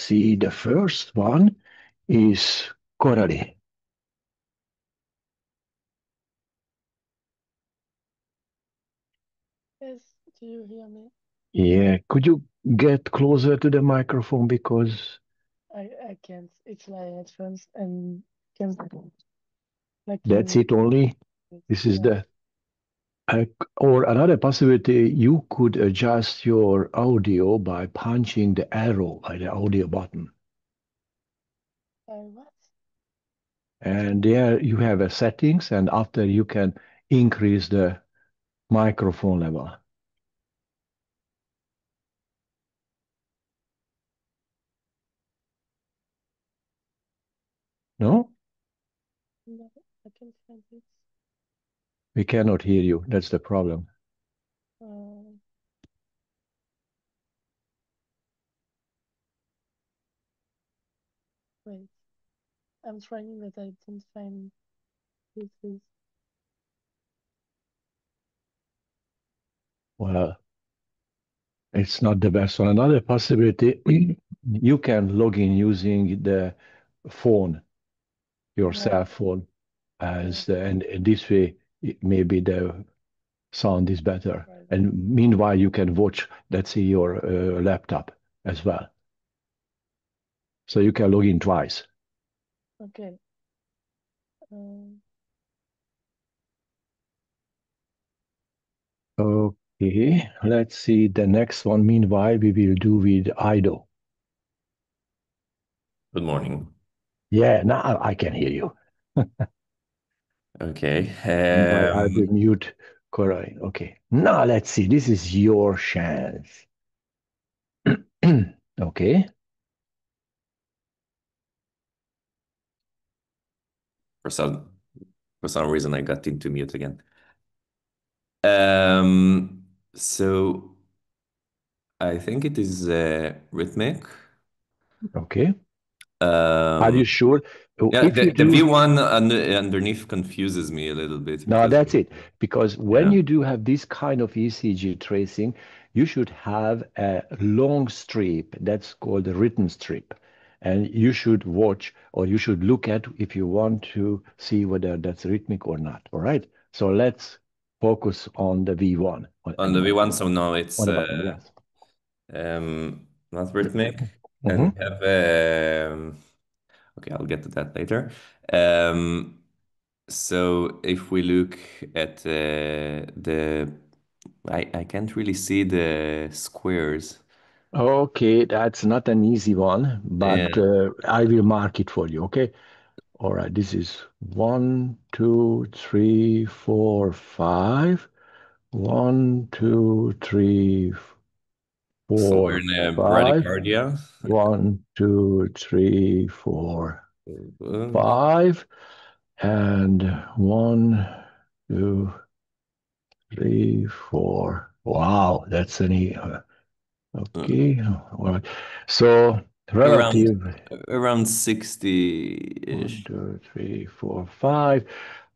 see, the first one is Coralie. Yes, do you hear me? Yeah, could you get closer to the microphone because I can't. It's my headphones and can't I that's can it only? This is yeah. the uh, or another possibility, you could adjust your audio by punching the arrow by the audio button. What? And there you have a settings, and after you can increase the microphone level. No? No, I can't find it. We cannot hear you. That's the problem. Uh, Wait. I'm trying but I don't find it. Well, it's not the best one. Another possibility, you can log in using the phone, your Yeah, cell phone, yeah, and this way, maybe the sound is better. right. And meanwhile, you can watch, let's say, your laptop as well. So you can log in twice. Okay. Um, Okay, let's see the next one. Meanwhile, we will do with idle. Good morning. Yeah, now I can hear you. Okay. Meanwhile, I will mute Coraline. Okay, now let's see. This is your chance. Okay. For some reason, I got into mute again. So I think it is rhythmic. Okay. Are you Um, sure? yeah, If you the do, V1 underneath confuses me a little bit now because that's it. Because when yeah, you do have this kind of ECG tracing, you should have a long strip that's called a written strip. And you should watch or you should look at if you want to see whether that's rhythmic or not. All right. So let's focus on the V1 on the V1. So no, it's on the bottom. Yes. not rhythmic, and we Mhm. have okay, I'll get to that later. Um, So if we look at I can't really see the squares. Okay, that's not an easy one, but Yeah. I will mark it for you. Okay. All right. This is 1, 2, 3, 4, 5. 1, 2, 3, So we're 4, in a 5. bradycardia. 1, 2, 3, 4, Um, 5. And 1, 2, 3, 4. Wow, that's any. Okay. All right. So around relative. around One, 60-ish. 2, 3, 4, 5.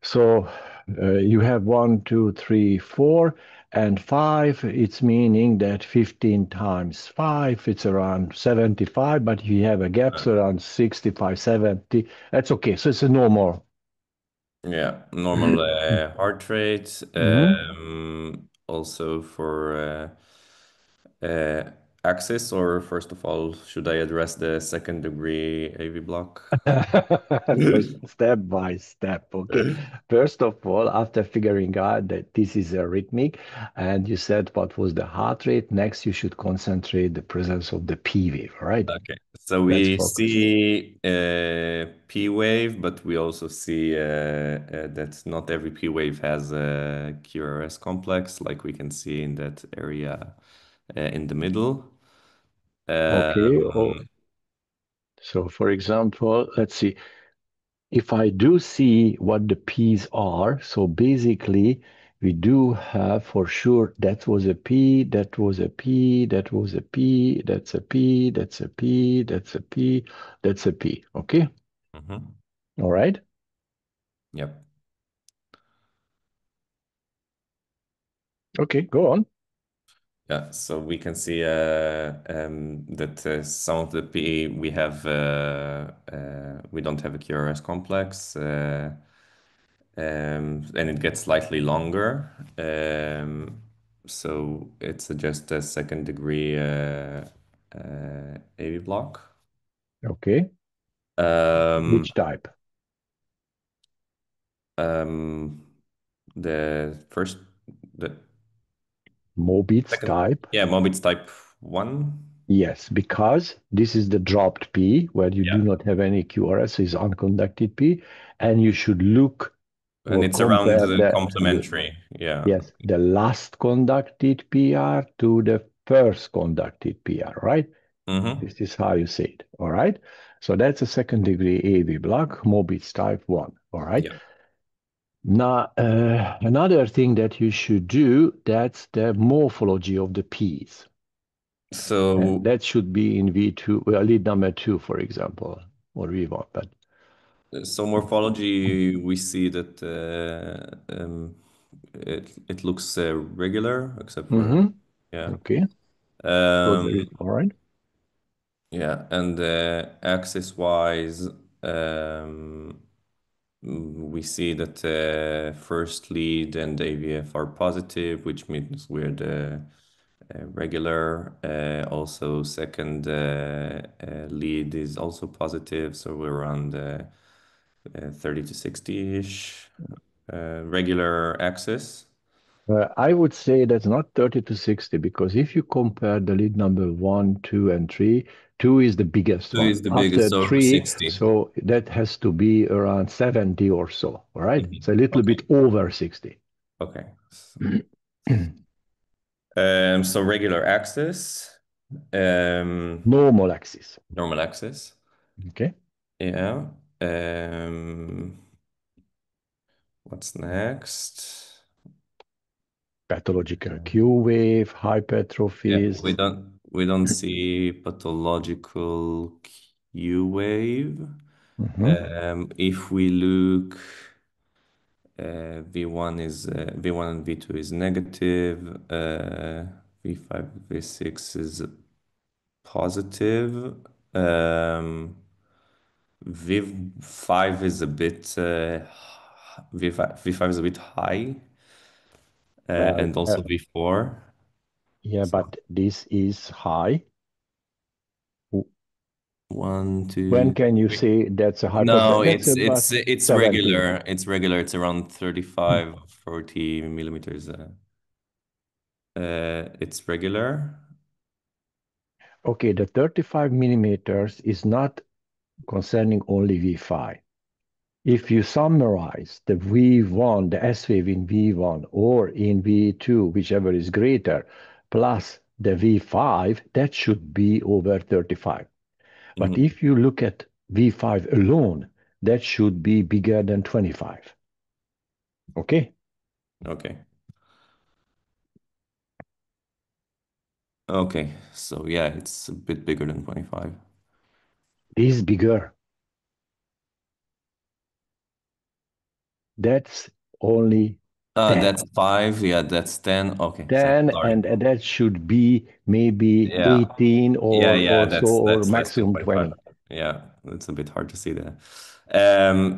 So you have 1, 2, 3, 4, and 5. It's meaning that 15 times 5, it's around 75, but you have a gap, so around 65, 70. That's okay. So it's a normal. Yeah, normal heart rate. Mhm. Also for axis, or first of all, should I address the second degree AV block? So step by step, okay. First of all, after figuring out that this is a rhythmic, and you said what was the heart rate, next you should concentrate the presence of the P wave, all right? Okay, so Let's we focus. see P wave, but we also see that not every P wave has a QRS complex, like we can see in that area in the middle. Okay. Um, So for example, let's see. If I do see what the P's are, so basically we do have for sure that was a P, that was a P, that was a P, that's a P, that's a P, that's a P, that's a P. Okay. mhm. All right. Yep. Okay, go on. Yeah, so we can see that some of the P we have we don't have a QRS complex, and it gets slightly longer. So it suggests a second degree AV block. Okay. Um, Which type? um, the first, the Mobitz second, type. yeah, Mobit's type 1. Yes, because this is the dropped P where you do Yeah. not have any QRS, is unconducted P, and you should look And or it's around compare the complementary. Yeah. yes, the last conducted PR to the first conducted PR, right? Mm-hmm. This is how you say it, all right? So that's a second degree AV block, Mobitz type 1, all right? Yeah. Now, another thing that you should do, that's the morphology of the P's. And So that should be in V2, well, lead number 2, for example, or V1, but so morphology, we see that it looks regular, except for hmm yeah. okay. So there is, Um, all right. yeah, and axis wise, um, we see that first lead and AVF are positive, which means we're the regular. Also, second lead is also positive, so we're around 30 to 60-ish regular axis. I would say that's not 30 to 60 because if you compare the lead number 1, 2, and 3, 2 is the biggest Two one. is the biggest, After so 3, 60. so that has to be around 70 or so, all right? It's Mhm. a little Okay. bit over 60. Okay. So regular axis, um, Normal axis. normal axis. Okay. Yeah. Um, what's next? Pathological Q wave, Yeah, hypertrophies. we don't see pathological Q wave. Mhm. If we look, V1 and V2 is negative. V5, V6 is positive. Um, V5 is a bit V5 is a bit high, Well, and also V4. yeah, So but this is high. one, When two, can you three. say that's a No, That's about it's 70. regular. It's regular. It's around 35, 40 millimeters. It's regular. Okay, the 35 millimeters is not concerning only V5. If you summarize the V1, the S wave in V1 or in V2, whichever is greater, plus the V5, that should be over 35. But Mhm. if you look at V5 alone, that should be bigger than 25. Okay? Okay. Okay. So yeah, it's a bit bigger than 25. This is bigger. That's only 10. That's 5. Yeah, that's 10. Okay. So 10 sorry. and that should be maybe Yeah. 18 Yeah, yeah, or so or that's less than maximum 25. 20. Yeah, it's a bit hard to see there.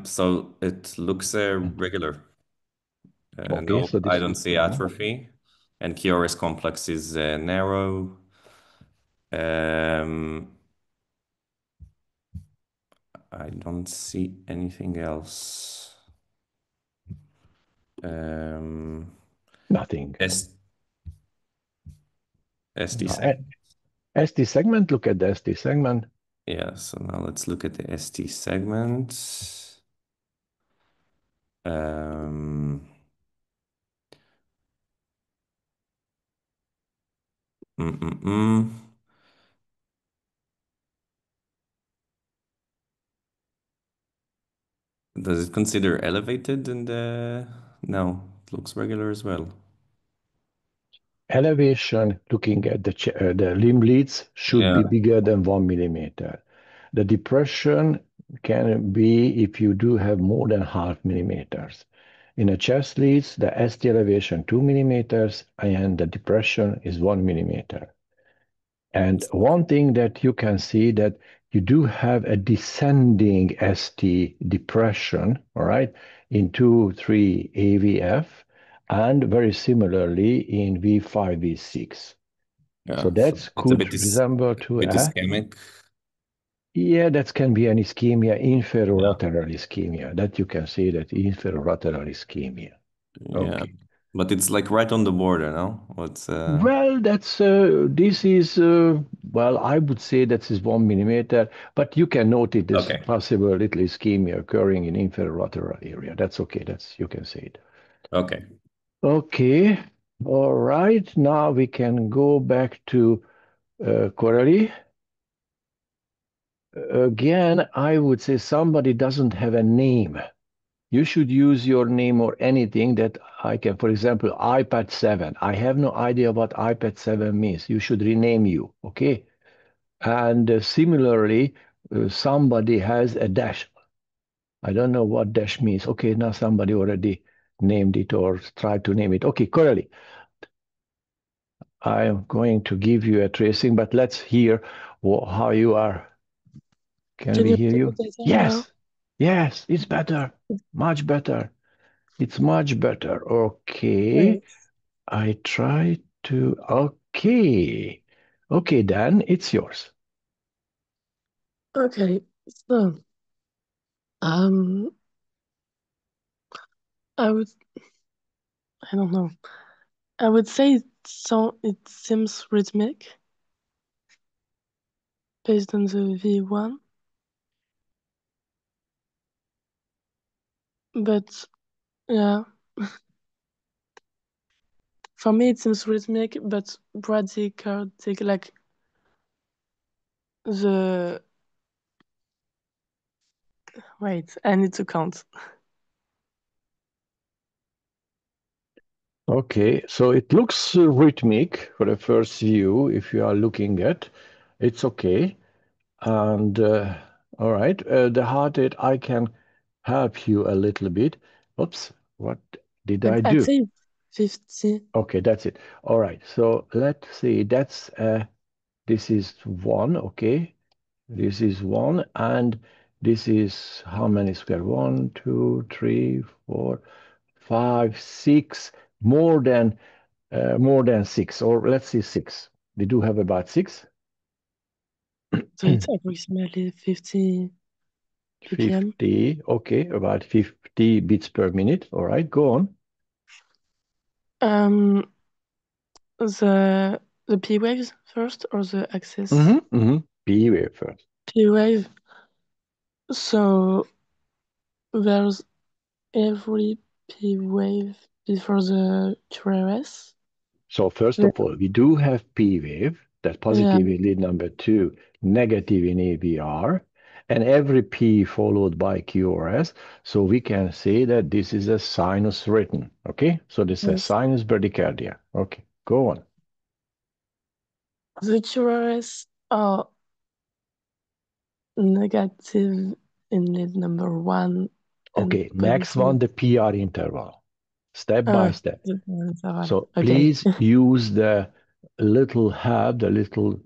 So it looks regular. Okay, No, so I this don't see atrophy, and QRS complex is narrow. Um, I don't see anything else. Um, nothing. S ST No, segment. ST segment, look at the ST segment. Yeah, so now let's look at the ST segment. Um, mm, mm, mm. Does it consider elevated in the... No, it looks regular as well. Elevation, looking at the limb leads, should Yeah. be bigger than 1 millimeter. The depression can be if you do have more than half millimeters. In a chest leads, the ST elevation 2 millimeters and the depression is 1 millimeter. And one thing that you can see that you do have a descending ST depression, all right, in 2, 3 AVF, and very similarly in V5, V6. So Yeah, so that it's a could resemble to bit a, ischemic. yeah, that can be an ischemia, Yeah, inferolateral ischemia. That you can see that inferolateral ischemia. yeah, Okay. but it's like right on the border, no? What's Well, this is well, I would say that is 1 millimeter, but you can note this okay, possible little ischemia occurring in inferolateral area. That's okay. That's you can say it. okay. Okay. All right. Now we can go back to Coralie. Again, I would say somebody doesn't have a name. You should use your name or anything that I can. For example, iPad 7. I have no idea what iPad 7 means. You should rename you. Okay. And similarly, somebody has a dash. I don't know what dash means. Okay, now somebody already named it or tried to name it. Okay, Coralie, I am going to give you a tracing, but let's hear how you are. Can Can we you hear hear me you? better now? Yes, yes, it's better. Much better. It's much better. Okay, Great. I try to. Okay, okay, Dan, it's yours. Okay, so um, I would, I don't know. I would say it seems rhythmic based on the V1, but yeah, for me it seems rhythmic but bradycardic, like the wait, I need to count. Okay, so it looks rhythmic for the first view if you are looking at. It's okay. And all right, the heart rate, I can help you a little bit. Oops, what did I I'd do? say 50. Okay, that's it. All right, so let's see. This is one, okay? This is one, and this is how many square? One, two, three, four, five, six, more than six, or let's say six. We do have about six. So it's approximately 50 ppm. 50, okay, about 50 beats per minute. All right, go on. Um, the P waves first or the axis Mm-hmm, mm-hmm. P wave first. P wave. So there's every P wave before the QRS. So first Yeah, of all, we do have P wave, that's yeah, positive in lead number two, negative in ABR, and every P followed by QRS. So we can say that this is a sinus written. Okay, so this is a yes. sinus bradycardia. Okay, go on. The QRS are negative in lead number one and Okay, next positive. one, the PR interval, step by Ah, step. the interval. So Okay. please use the little hub, the little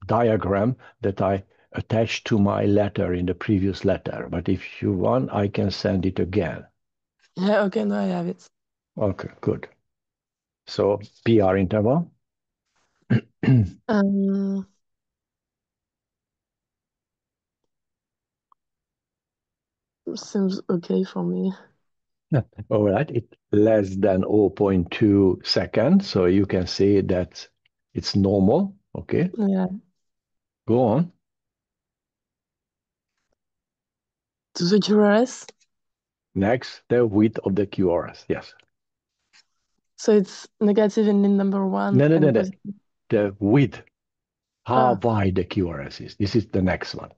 diagram that I attached to my letter in the previous letter. But if you want, I can send it again. Yeah, okay, now I have it. Okay, good. So PR interval. Um, seems okay for me. All right, it's less than zero point 0.2 seconds, so you can say that it's normal. Okay, Yeah. go on. To the QRS. Next, the width of the QRS. Yes. So it's negative in lead number one No, no, no, and no. positive. The width, how Ah, wide the QRS is. This is the next one.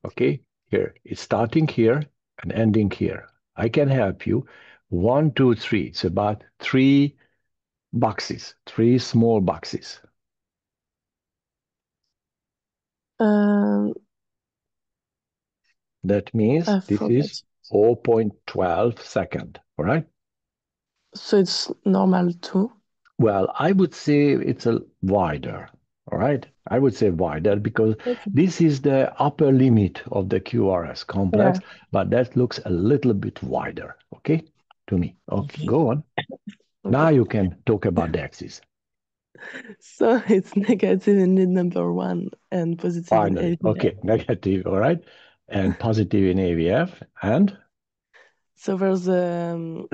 Okay, here it's starting here and ending here. I can help you. One, two, three. It's about three boxes, three small boxes. um, That means I this is forgot. 0.12 second, all right? So it's normal too. Well, I would say it's a wider, all right? I would say wider because Okay. this is the upper limit of the QRS complex, Yeah. but that looks a little bit wider, okay? To me. Okay, go on. Now Okay. you can talk about the axis. So it's negative in lead number one and positive in Finally, AVF. okay, negative, all right? And positive in AVF, and So there's um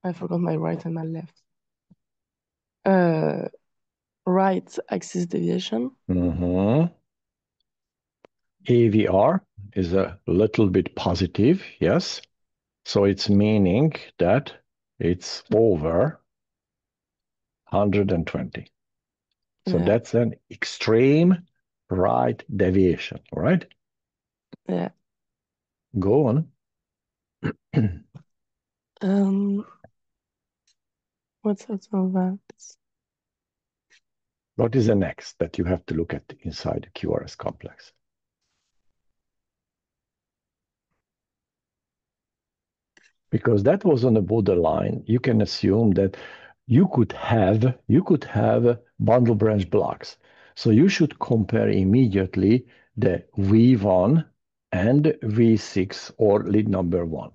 I forgot my right and my left. Uh right axis deviation. AVR is a little bit positive, yes. So it's meaning that it's over 120. So Yeah, that's an extreme right deviation, all right? yeah. Go on. Um what's else of that? What is the next that you have to look at inside the QRS complex? Because that was on the borderline, you can assume that you could have bundle branch blocks. So you should compare immediately the V1 and V6 or lead number one.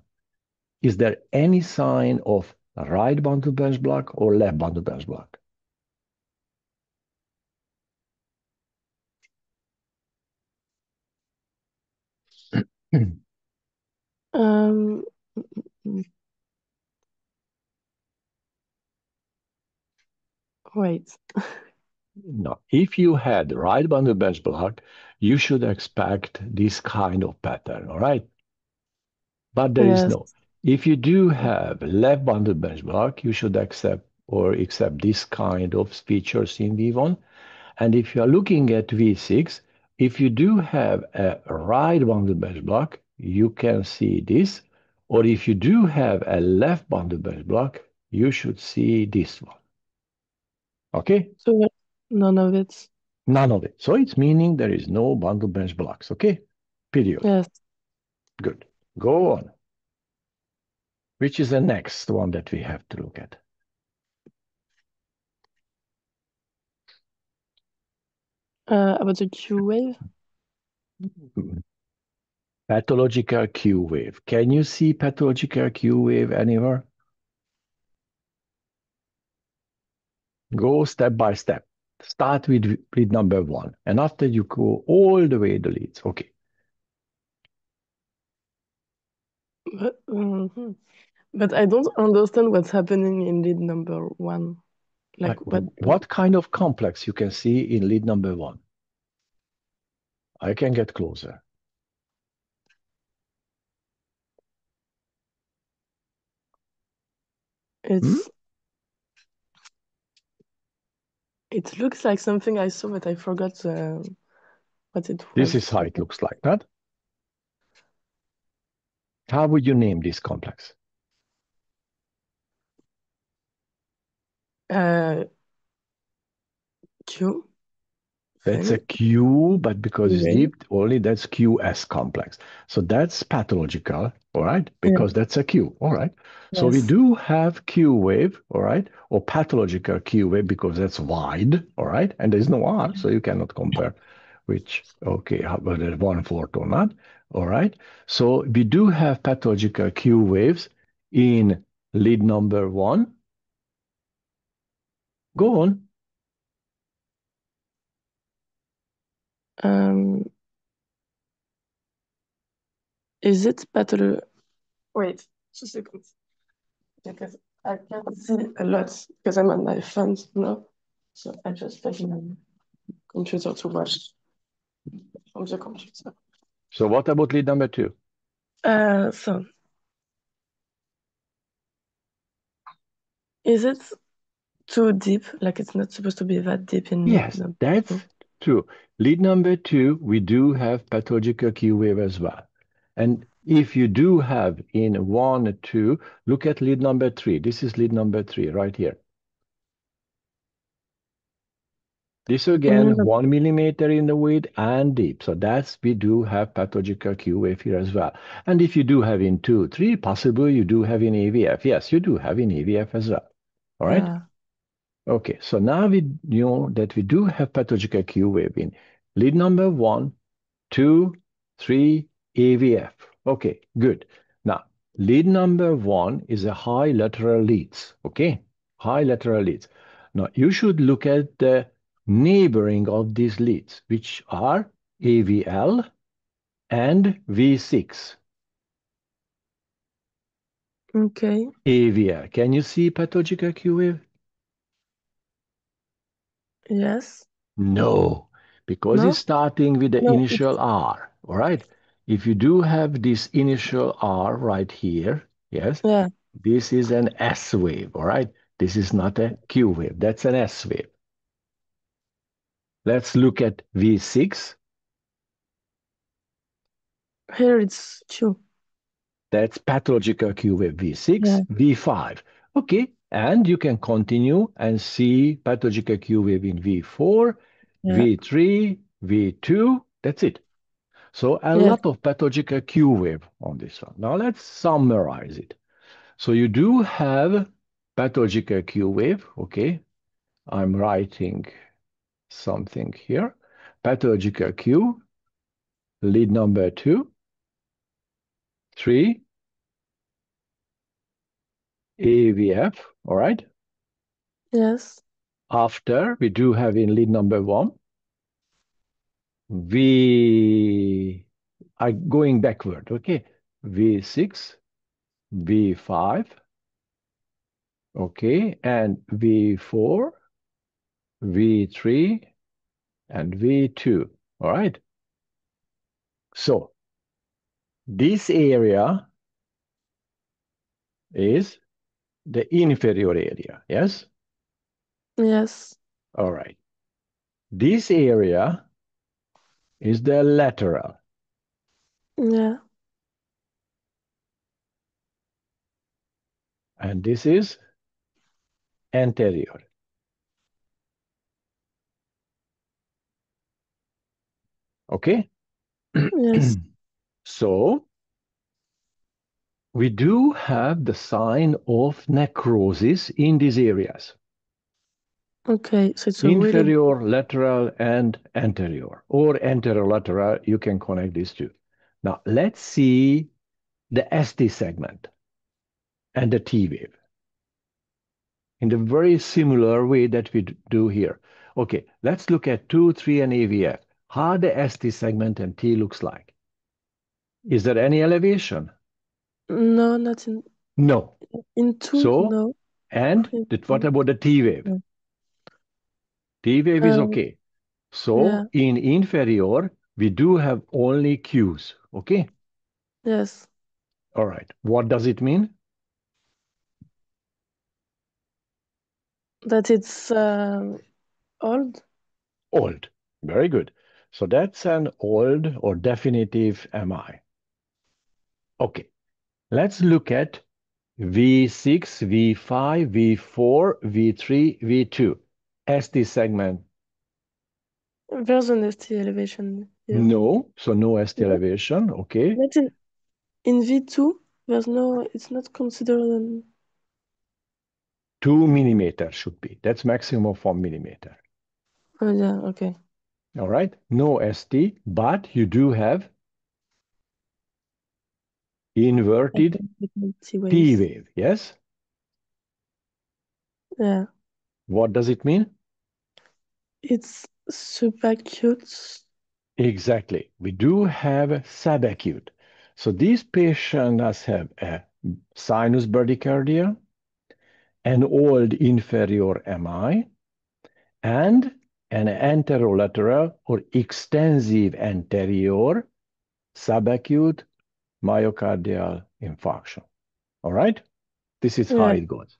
Is there any sign of right bundle branch block or left bundle branch block? Um wait. No. If you had right bundle branch block, you should expect this kind of pattern, all right? But there is Yes. no. If you do have left bundle bench block, you should accept this kind of features in V1. And if you are looking at V6, if you do have a right bundle bench block, you can see this. Or if you do have a left bundle bench block, you should see this one. Okay? So none of it. None of it. So it's meaning there is no bundle bench blocks. Okay? Period. Yes. Good. Go on. Which is the next one that we have to look at? About the Q wave. Pathological Q wave. Can you see pathological Q wave anywhere? Go step by step. Start with lead number one, and after you go all the way the leads. Okay. But I don't understand what's happening in lead number one. Like what What kind of complex you can see in lead number one? I can get closer. Hmm? it's it looks like something I saw, but I forgot what it This was. is how it looks like, not? How would you name this complex? Uh, Q That's a thing. Q, but because it's Wave. deep, only that's QS complex. So that's pathological, all right? Yeah. Because that's a Q, all right? So we Yes. do have Q wave, all right? Or pathological Q wave because that's wide, all right? And there's no R, so you cannot compare which, okay, whether 1/4 or not, all right? So we do have pathological Q waves in lead number one. Go on. Um, is it better? Wait, 2 seconds. Because I can't see a lot because I'm on my phone now. So I just plug in my computer to watch from the computer. So what about lead number two? So is it too deep? Like it's not supposed to be that deep in lead Yes, number two? that's true. Lead number two, we do have pathological Q wave as well. And if you do have in one, two, look at lead number three. This is lead number three right here. This again, Mm, 1 millimeter in the width and deep. So that's we do have pathological Q wave here as well. And if you do have in 2, 3, possibly you do have in AVF. Yes, you do have in AVF as well. All right. yeah. Okay, so now we know that we do have pathological Q wave in lead number 1, 2, 3, AVF. Okay, good. Now, lead number 1 is a high lateral leads. Okay, high lateral leads. Now, you should look at the neighboring of these leads, which are AVL and V6. Okay. AVL. Can you see pathological Q wave? Yes. No, because it's No? starting with the No, initial R, all right? If you do have this initial R right here, yes, yeah. this is an S wave, all right? This is not a Q wave, that's an S wave. Let's look at V6. Here it's Q. That's pathological Q wave Yeah. V6, V5. Okay, and you can continue and see pathological Q wave in V4, Yeah. V3, V2. That's it. So a Yes. lot of pathological Q wave on this one. Now let's summarize it. So you do have pathological Q wave. Okay, I'm writing something here. Pathological Q, lead number 2, 3, AVF. All right. Yes. After we do have in lead number 1, V, I going backward. Okay, V6, V5. Okay, and V4, V3, and V2. All right. So this area is the inferior area. Yes. Yes. All right. This area is the lateral, Yeah. and this is anterior. Okay. Yes. So we do have the sign of necrosis in these areas. Okay. So it's a really Inferior, lateral, and anterior, or anterolateral. You can connect these two. Now, let's see the ST segment and the T wave in the very similar way that we do here. Okay, let's look at 2, 3, and AVF. How the ST segment and T looks like. Is there any elevation? no, not No. in two. So, No. and In what about the T wave? no. T wave is Uh, okay. So, yeah. in inferior, we do have only Qs. Okay. Yes. All right. What does it mean? That it's old. Old. Very good. So that's an old or definitive MI. Okay. Let's look at V6, V5, V4, V3, V2. ST segment. There's an ST elevation here. No. So no ST No, elevation. Okay. not in V2. There's no. It's not considered an. 2 millimeter should be. That's maximum of 1 millimeter. Oh yeah. Okay. All right. No ST, but you do have inverted T T waves. wave. Yes. Yeah. What does it mean? It's subacute. Exactly. We do have subacute. So these patients have a sinus bradycardia, an old inferior MI, and an anterolateral or extensive anterior subacute myocardial infarction. All right? This is how Yeah. it goes.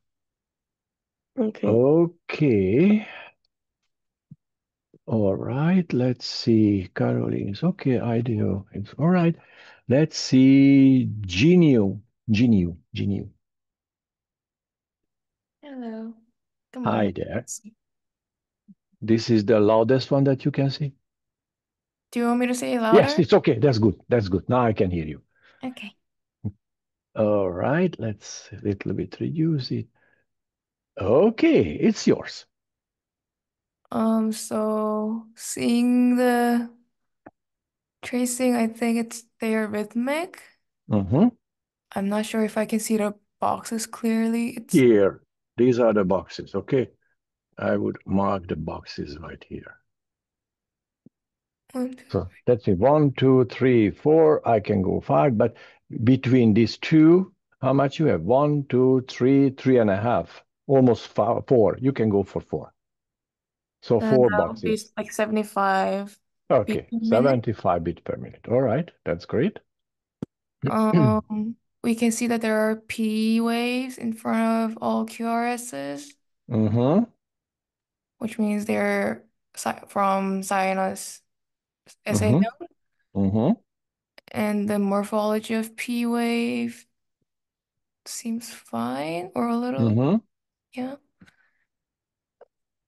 Okay. Okay. All right. Let's see. Caroline's okay. IDEO. It's all right. Let's see. Genio. Genio. Genio. Hello. Good Hi morning. there. This is the loudest one that you can see. Do you want me to say it Yes, louder? it's okay. That's good. That's good. Now I can hear you. Okay. All right, let's a little bit reduce it. Okay, it's yours. So seeing the tracing, I think it's their rhythmic. Mm-hmm. I'm not sure if I can see the boxes clearly. It's Here, these are the boxes. Okay, I would mark the boxes right here. one, So that's it. 1, 2, 3, 4. I can go 5, but between these two, how much you have? 1, 2, 3, 3.5, almost 4. You can go for 4. So four that would be boxes. like 75 beats Okay, per minute. 75 bit per minute. All right, that's great. We can see that there are P waves in front of all QRSs, Mm-hmm. which means they're from sinus SA Mm-hmm. node. Mm-hmm. And the morphology of P wave seems fine or a little, Mm-hmm. yeah.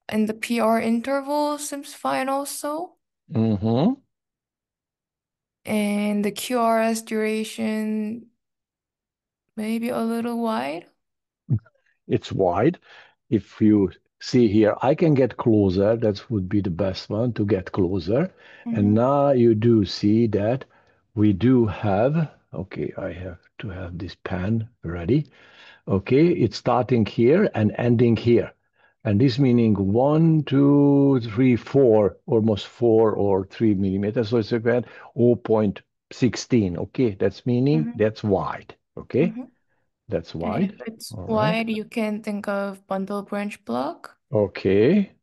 And the PR interval seems fine also. Mm-hmm. And the QRS duration maybe a little wide. It's wide. If you see here, I can get closer. That would be the best one to get closer. And Mm-hmm. now you do see that we do have, okay, I have to have this pen ready. Okay, it's starting here and ending here. And this meaning 1, 2, 3, 4, almost 4 or 3 millimeters. So it's about 0.16. Okay, that's meaning Mm-hmm. that's wide. Okay, Mm-hmm. that's And wide. if it's All right. wide, you can think of bundle branch block. Okay.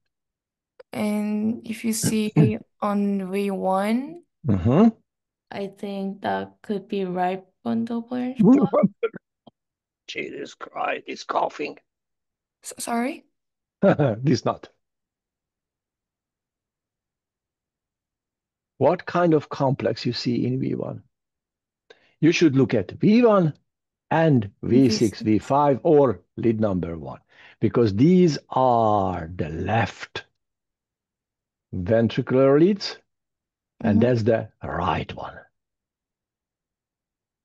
And if you see on V1, Mm-hmm. I think that could be right bundle branch block. Jesus Christ, it's coughing. Sorry? This not. What kind of complex you see in V1? You should look at V1 and V6, V6. V5, or lead number 1, because these are the left ventricular leads, and Mm-hmm. that's the right one.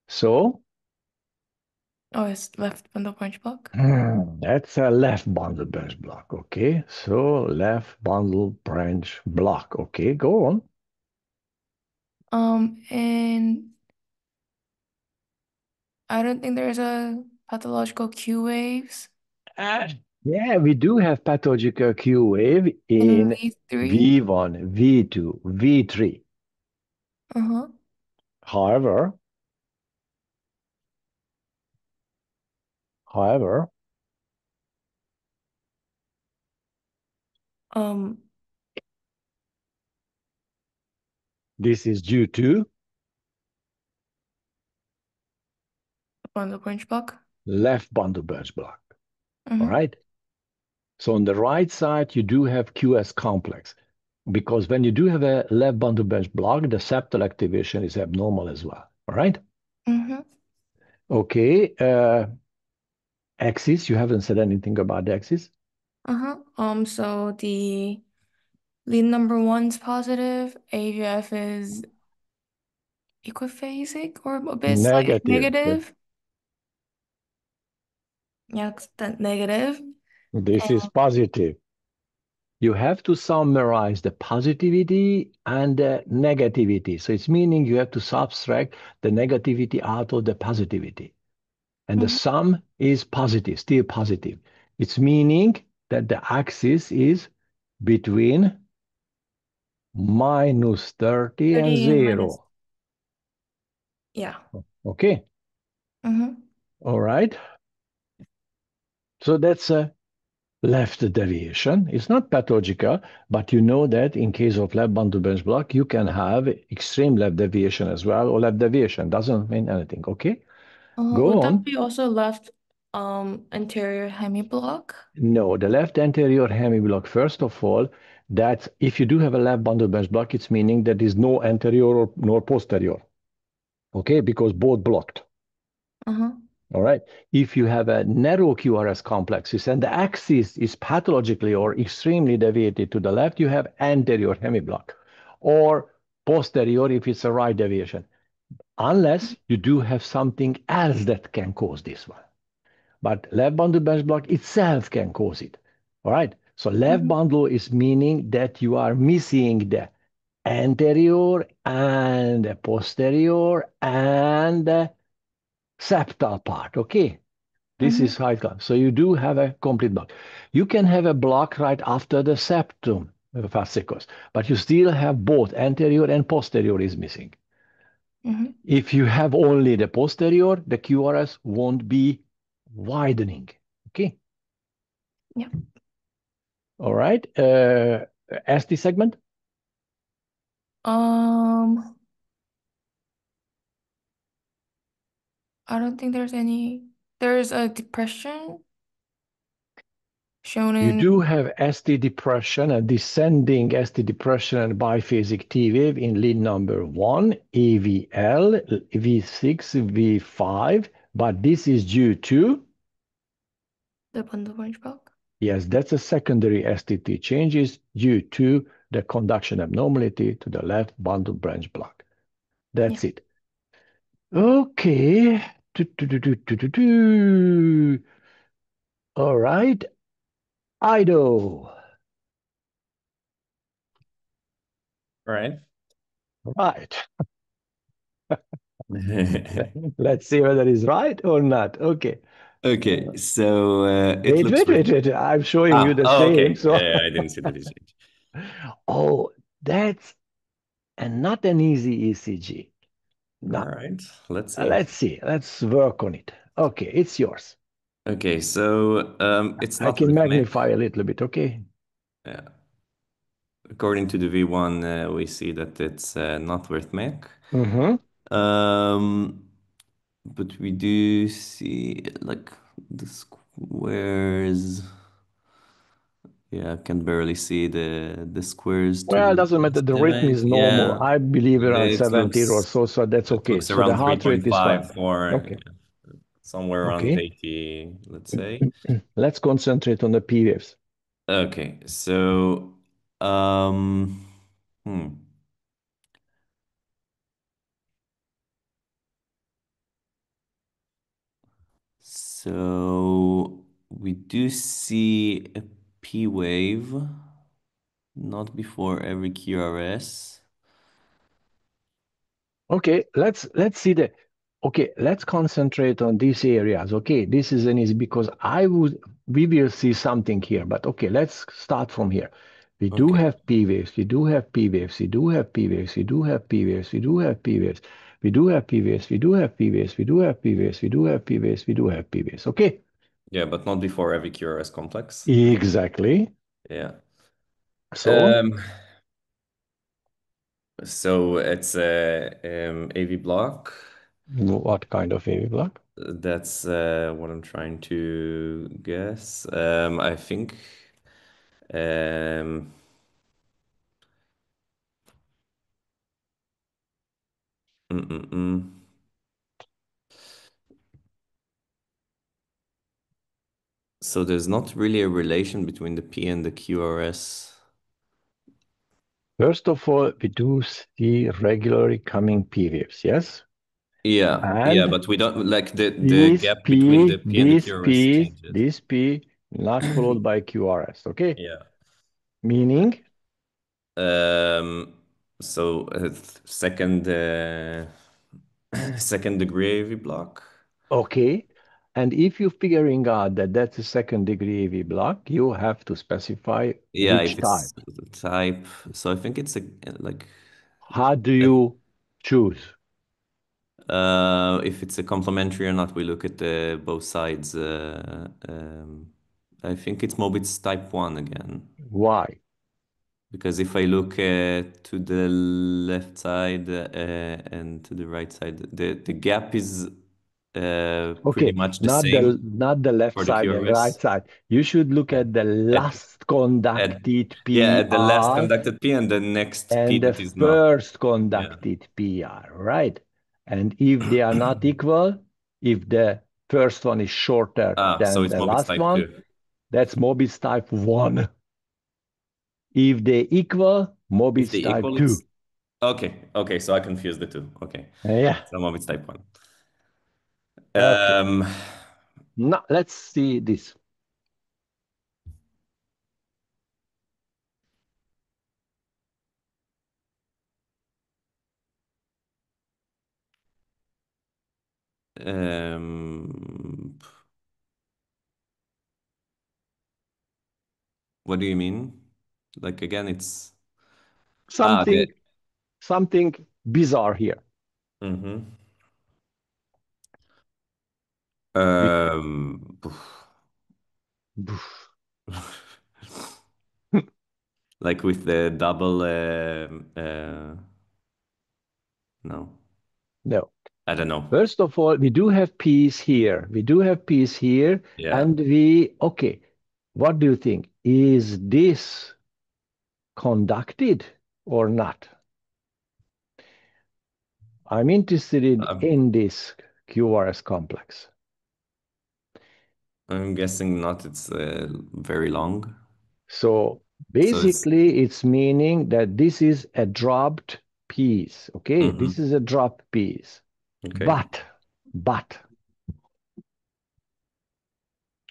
So, Oh, it's left bundle branch block. that's a left bundle branch block. Okay, so left bundle branch block. Okay, go on. And I don't think there's a pathological Q waves Uh, yeah, we do have pathological Q wave in in V3. V1, V2, V3. Uh-huh. However, however, Um, this is due to bundle branch block. left bundle branch block. All Mm-hmm. right. So on the right side, you do have QS complex because when you do have a left bundle branch block, the septal activation is abnormal as well. All right. Mm-hmm. Okay. Axis, you haven't said anything about the axis. Uh-huh. So the lead number one's positive, AVF is equiphasic or a bit slightly Negative. negative. Yeah, it's the negative. This is And positive. You have to summarize the positivity and the negativity. So it's meaning you have to subtract the negativity out of the positivity. And the mhm, sum is positive, still positive. It's meaning that the axis is between minus 30 and 30 and minus, 0. yeah. Okay, Mm-hmm. all right. So that's a left deviation. It's not pathological, but you know that in case of left bundle branch block, you can have extreme left deviation as well, or left deviation doesn't mean anything. Okay, go Would that on. be also left anterior hemiblock? No, the left anterior hemiblock, first of all, that if you do have a left bundle branch block, it's meaning that is no anterior nor posterior. Okay, because both blocked. Uh-huh. All right. If you have a narrow QRS complexes and the axis is pathologically or extremely deviated to the left, you have anterior hemiblock or posterior if it's a right deviation, unless you do have something else that can cause this one. But left bundle branch block itself can cause it. All right. So left Mhm. bundle is meaning that you are missing the anterior and the posterior and the septal part. Okay. This is Mhm. how it comes. So you do have a complete block. You can have a block right after the septum fascicles, but you still have both anterior and posterior is missing. Mhm. If you have only the posterior, the QRS won't be widening. Okay. Yeah. All right. ST segment. Um, I don't think there's any. There's a depression shown You do in have ST depression, a descending ST depression and biphasic T wave in lead number 1, AVL, V6, V5, but this is due to, the bundle branch block. yes, that's a secondary STT changes due to the conduction abnormality to the left bundle branch block. Yeah. That's it. Okay. Do, do, do, do, do, do, do. All right. Ido. Right. Right. Let's see whether it's right or not. Okay. Okay, so it Wait, looks wait, with wait, wait. I'm showing you ah the oh same. okay. So, Yeah, I didn't see the change. oh, that's not an easy ECG. All Now, right, let's see. let's see. Let's work on it. Okay, it's yours. Okay, so it's I not can rhythmic. magnify a little bit. Okay. Yeah. According to the V1, we see that it's not rhythmic. Mm-hmm. Um, but we do see like the squares. Yeah, I can barely see the squares Well, it to doesn't matter. The rhythm stomach. is normal. Yeah, I believe around it 70 or looks so, so that's it okay. looks So the around heart rate is fine. 3.5 for Okay. somewhere around Okay. 80, let's say. Let's concentrate on the P waves. Okay, so um, hmm. So we do see a P wave, not before every QRS. Okay, let's see the okay, let's concentrate on these areas. Okay, this is an easy because I would we will see something here, but okay, let's start from here. We do Okay. have P waves, we do have P waves, we do have P waves, we do have P waves, we do have P waves, we do have P waves, we do have P waves, we do have P waves, we do have P waves, we do have P waves. Okay, Yeah, but not before every QRS complex. exactly. Yeah. So, Um, so it's a AV block. what kind of wave block? That's what I'm trying to guess. I think um, mm, mm, mm. So there's not really a relation between the P and the QRS. First of all, we do see regularly coming P waves, yes? Yeah, And but we don't like the This gap between the P, P and the this QRS P, changes. this P, not followed by QRS. Okay. Yeah. Meaning, Um, so second second degree AV block. okay. And if you're figuring out that that's a second degree AV block, you have to specify Yeah, if which type. it's the type. So I think it's a like How do uh, you choose? if it's a complementary or not, we look at the both sides. I think it's Mobitz type 1 again. Why? Because if I look to the left side and to the right side, the gap is pretty Okay, much the not same the left for the side and right QRS. side. You should look Yeah. at the At, last at conducted yeah, at the last PR conducted P and the next P and the that is not. first Yeah. conducted PR, right? And if they are not equal, if the first one is shorter So than it's the Mobitz last type one, 2. that's Mobitz type 1. If they equal, If they Mobitz type equal, 2. it's okay. Okay, so I confused the two. Okay. Yeah. So Mobitz type 1. Okay. Um, Now let's see this. um, what do you mean? Like again, it's Something, the something bizarre here. mm-hmm. Be- Um, like with the double no, No. I don't know. First of all, we do have peace here. We do have peace here. Yeah. And okay, what do you think? Is this conducted or not? I'm interested Um, in this QRS complex. I'm guessing not. It's very long. So So it's basically, it's meaning that this is a dropped piece. Okay, this mm-hmm. is a dropped piece. Okay. But,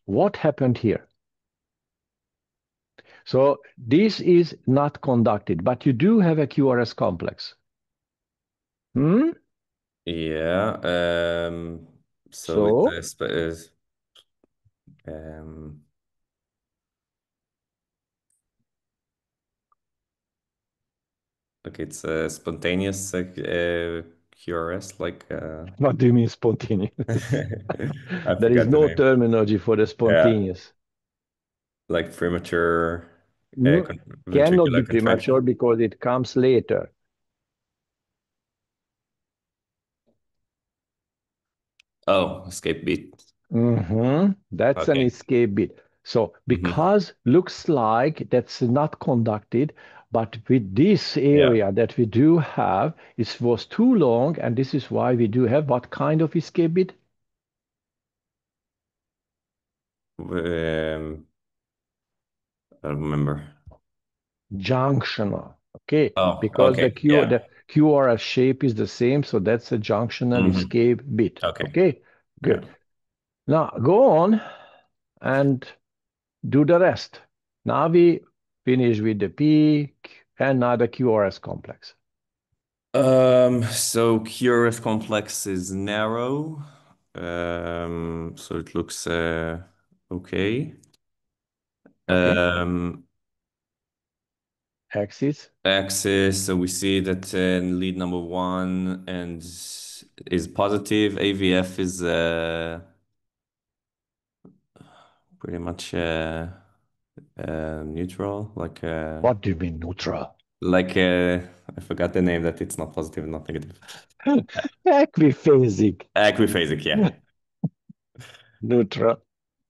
what happened here? So this is not conducted, but you do have a QRS complex. Hmm? Yeah. So it's So um, okay. It's a spontaneous QRS, like what do you mean spontaneous? I There is forgot the no name. terminology for the Yeah, spontaneous. like premature Hmm? Cannot be ventricular premature contraction. because it comes later. Oh, escape beat. That's an Okay. escape bit. So Mm-hmm. because looks like that's not conducted, but with this Yeah. area that we do have, it was too long, and this is why we do have what kind of escape bit? Um, I don't remember. Junctional. Okay, Oh, because okay. Yeah. the QRS shape is the same, so that's a junctional Mm-hmm. escape bit. Okay. Okay, Yeah. good. Now go on and do the rest. Now we finish with the P and now the QRS complex. So QRS complex is narrow. So it looks okay. Okay, Um, axis. Axis, so we see that lead number one and is positive. AVF is pretty much neutral, What do you mean neutral? like I forgot the name that it's not positive and not negative. Equiphasic. Equiphasic, yeah. Neutral.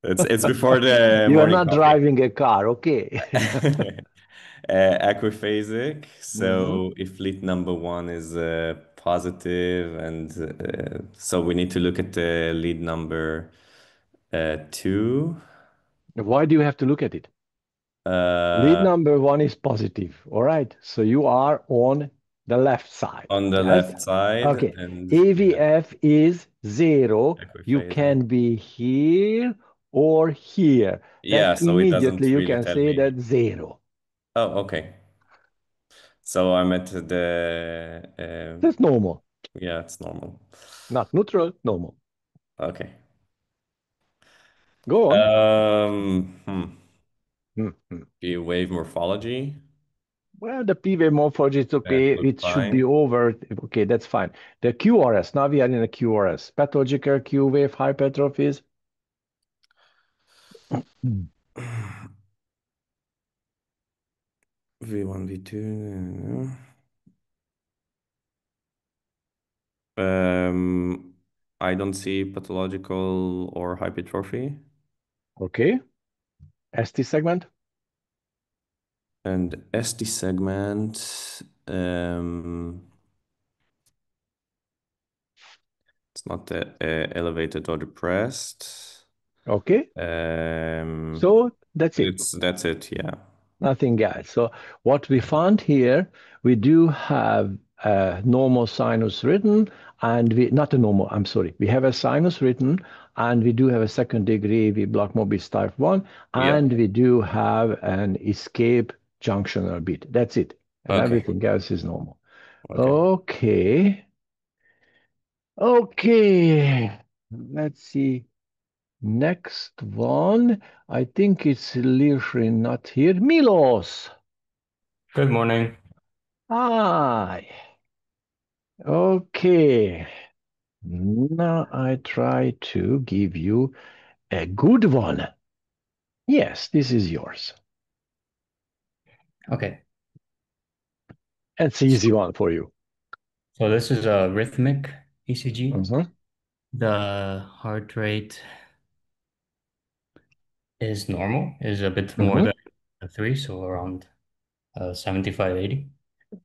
It's before the You are morning not coffee. driving a car, okay? Equiphasic. Mhm. So if lead number one is positive, and so we need to look at the lead number two. Why do you have to look at it? Lead Uh, number one is positive. All right. So you are on the left side. on the Yes. left side, Okay. and yeah, AVF is 0. You equiphasic. can be here or here. That Yeah, so it immediately doesn't you really can tell say me. that 0. Oh, okay. So I'm at the That's normal. yeah, it's normal. Not neutral, normal. Okay. Go on. Mhm. The wave morphology. Well, the P-wave morphology is That okay. looks It should be fine. over. Okay, that's fine. The QRS. Now we are in a QRS. Pathological Q-wave hypertrophies. V1, V2. I don't see pathological or hypertrophy. Okay. ST segment. And ST segment, It's not elevated or depressed. Okay, Um, so that's it. that's it. Yeah. Nothing else. So what we found here, we do have a normal sinus written, and we not a normal, I'm sorry. We have a sinus written, and we do have a second degree V block Mobius type 1, Yeah. and we do have an escape junctional bit. That's it. And Okay. everything else is normal. Okay. Okay. Okay. Let's see. Next one. I think it's literally not here. Milos. Good morning. Hi. Okay. Now I try to give you a good one. Yes, this is yours. Okay, It's an easy one for you. so this is a rhythmic ECG. Mhm, The heart rate is normal, is a bit more mhm. than 3, so around 75, 80.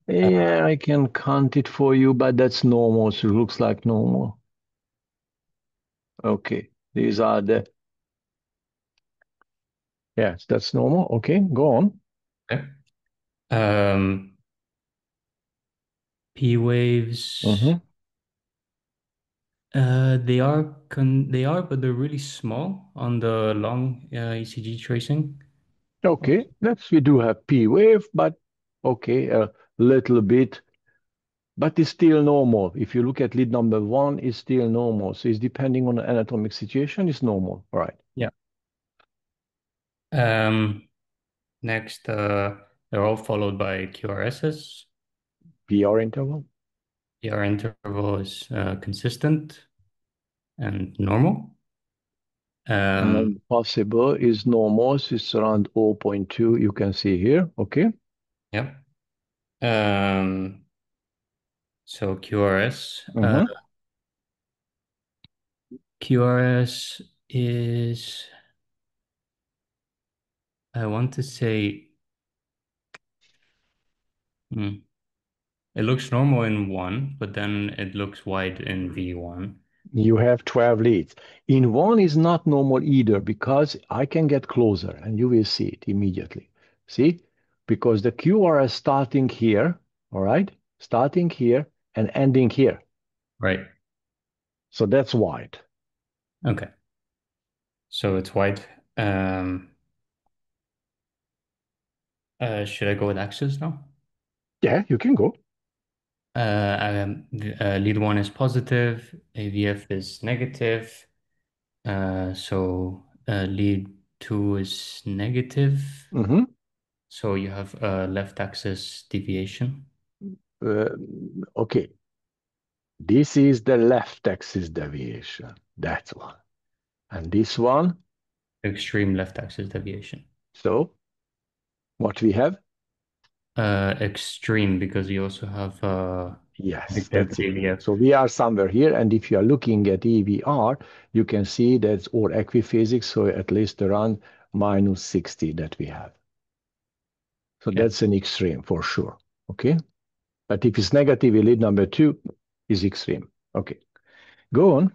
Yeah, I can count it for you, but that's normal. So it looks like normal. Okay. These are the, yes, that's normal. Okay, go on. Okay. Um, P waves, Mhm. they are, but they're really small on the long ECG tracing. Okay, we do have P wave, but okay, a little bit. But it's still normal. If you look at lead number one, it's still normal. So it's depending on the anatomic situation, it's normal. All right. Yeah. Um, Next, they're all followed by QRSs. PR interval. PR interval is consistent and normal. And possible is normal. So it's around zero point 0.2. You can see here. Okay. Yep. Um, so Mm-hmm. QRS is, I want to say, hmm, it looks normal in one, but then it looks wide in V1. You have 12 leads. In one is not normal either because I can get closer and you will see it immediately. See? Because the QRS starting here, all right? Starting here and ending here. Right. So that's wide. Okay. So it's wide. Um, should I go with axis now? Yeah, you can go. Lead one is positive, AVF is negative. Lead two is negative. Mm-hmm. So you have a left axis deviation. Uh, okay. This is the left axis deviation. That's one. And this one. Extreme left axis deviation. So what we have? Extreme because you also have Yes, negative that's it. AVF. So we are somewhere here, and if you are looking at EVR, you can see that's or equiphasic, so at least around minus 60 that we have. So Yeah. that's an extreme for sure. Okay. But if it's negative, lead number two is extreme. Okay. Go on.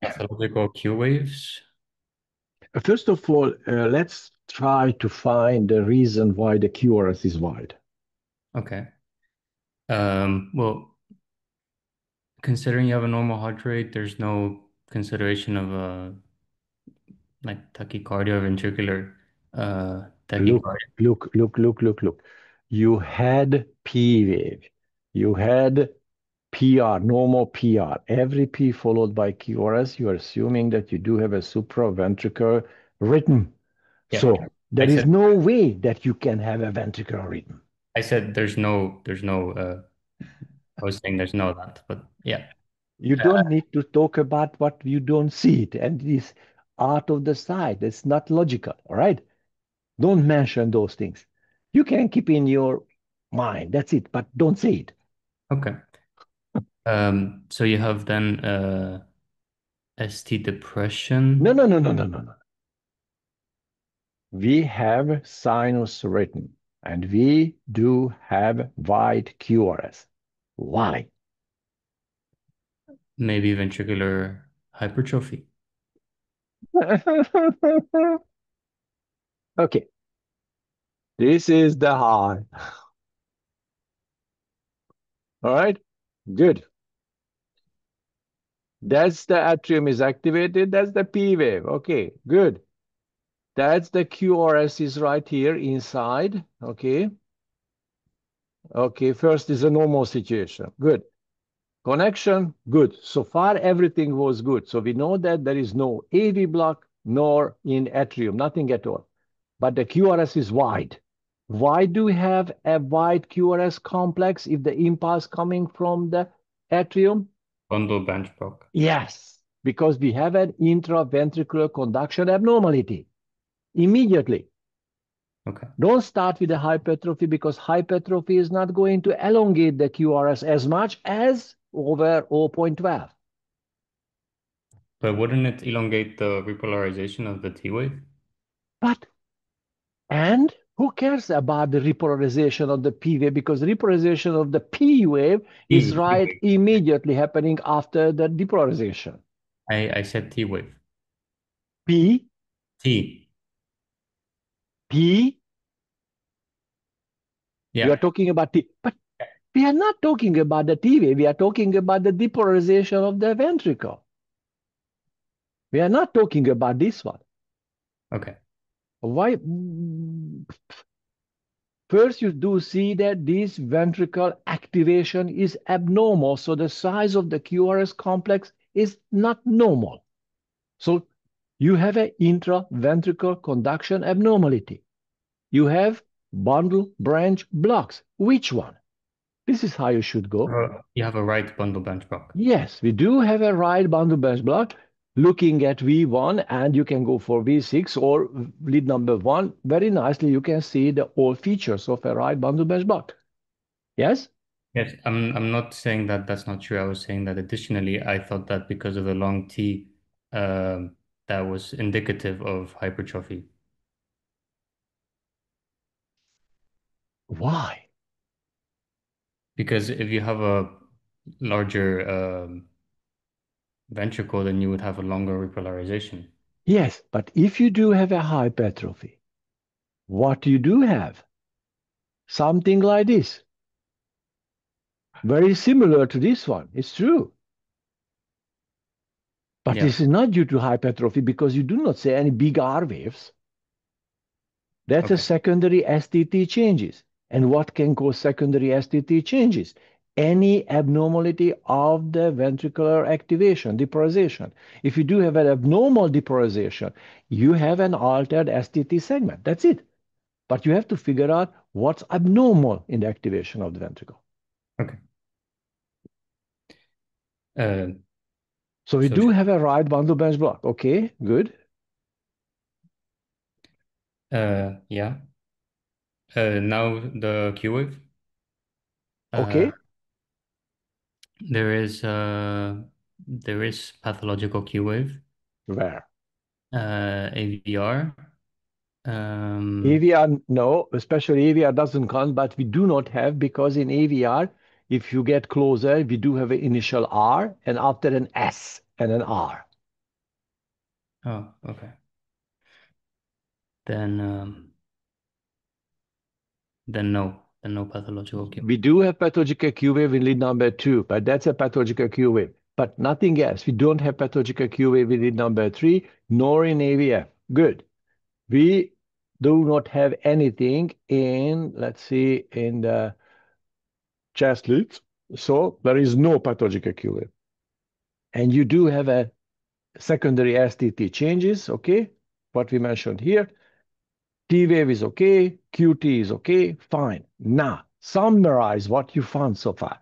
Pathological Q waves. First of all, let's try to find the reason why the QRS is wide. Okay. Well, considering you have a normal heart rate, there's no consideration of like tachycardia or ventricular Look, tachycardia. look. You had P wave. You had PR, normal PR. Every P followed by QRS, you are assuming that you do have a supraventricular rhythm. Yeah. So I there is said no way that you can have a ventricular rhythm. I said there's no I was saying there's no that, but yeah. You Uh, don't need to talk about what you don't see it and this art of the side. That's not logical. All right. Don't mention those things. You can keep in your mind. That's it, but don't say it. okay. So you have then ST No, depression. no, no, no, no, no, no. We have sinus written and we do have wide QRS. Why? Maybe ventricular hypertrophy. Okay, this is the high. All right, good. That's the atrium is activated. That's the P wave. Okay, good. That's the QRS is right here inside. Okay. Okay, first is a normal situation. Good. Connection, good. So far, everything was good. So we know that there is no AV block nor in atrium, nothing at all. But the QRS is wide. Why do we have a wide QRS complex if the impulse coming from the atrium? Bundle branch block. Yes, because we have an intraventricular conduction abnormality immediately. Okay. Don't start with the hypertrophy because hypertrophy is not going to elongate the QRS as much as over 0.12. But wouldn't it elongate the repolarization of the T wave? But, and who cares about the repolarization of the P wave? Because the repolarization of the P wave is T right wave. immediately happening after the depolarization. I said T wave. P, T. P, we are Yeah. talking about T. But we are not talking about the T wave. We are talking about the depolarization of the ventricle. We are not talking about this one. Okay. Why? First, you do see that this ventricle activation is abnormal. So the size of the QRS complex is not normal. So you have an intraventricular conduction abnormality. You have bundle branch blocks. Which one? This is how you should go. You have a right bundle branch block. Yes, we do have a right bundle branch block looking at V1, and you can go for V6 or lead number 1. Very nicely, you can see the all features of a right bundle branch block. Yes? Yes, I'm not saying that that's not true. I was saying that additionally, I thought that because of the long T, that was indicative of hypertrophy. Why? Because if you have a larger ventricle, then you would have a longer repolarization. Yes, but if you do have a hypertrophy, what you do have? Something like this. Very similar to this one. It's true. But Yeah. this is not due to hypertrophy because you do not see any big R waves. That's a Okay. secondary STT changes. And what can cause secondary STT changes? Any abnormality of the ventricular activation, depolarization. If you do have an abnormal depolarization, you have an altered STT segment. That's it. But you have to figure out what's abnormal in the activation of the ventricle. Okay. Uh, So we so do have a right bundle branch block. Okay, good. yeah. Now the Q wave. Okay, There is pathological Q wave, where? AVR. AVR, no, especially AVR doesn't count, but we do not have because in AVR, if you get closer, we do have an initial R and after an S and an R. Oh, okay. Then no pathological Q. We do have pathological Q wave in lead number 2, but that's a pathological Q wave. But nothing else. We don't have pathological Q wave in lead number 3, nor in AVF. Good. We do not have anything in, let's see, in the chest leads. So there is no pathological Q wave. And you do have a secondary STT changes, okay? What we mentioned here. T wave is okay, QT is okay, fine. Now, summarize what you found so far.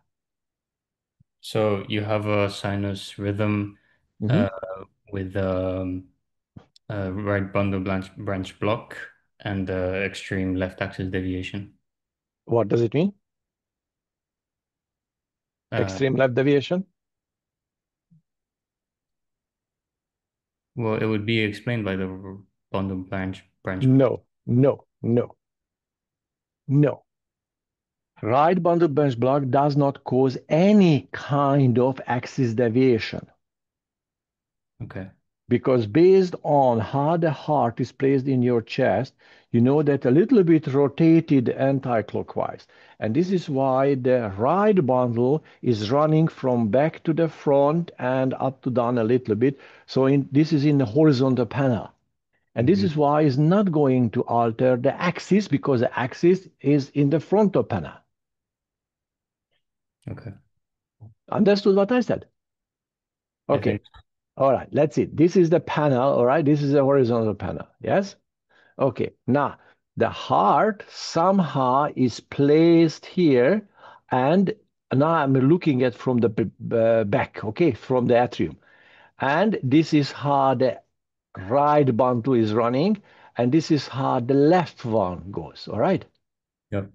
So you have a sinus rhythm Mhm. uh, with right bundle branch block and extreme left axis deviation. What does it mean? Uh, Extreme left deviation? well, it would be explained by the bundle branch block. No, no, no, no. Right bundle branch block does not cause any kind of axis deviation. Okay. Because based on how the heart is placed in your chest, you know that a little bit rotated anti-clockwise. And this is why the right bundle is running from back to the front and up to down a little bit. So this is in the horizontal panel. And this is why it's not going to alter the axis because the axis is in the frontal panel. Okay. Understood what I said? I Okay. think All right. Let's see. This is the panel. All right. This is the horizontal panel. Yes. Okay, now the heart somehow is placed here, and now I'm looking at from the back, okay, from the atrium. And this is how the right bundle is running, and this is how the left one goes, all right? Yep.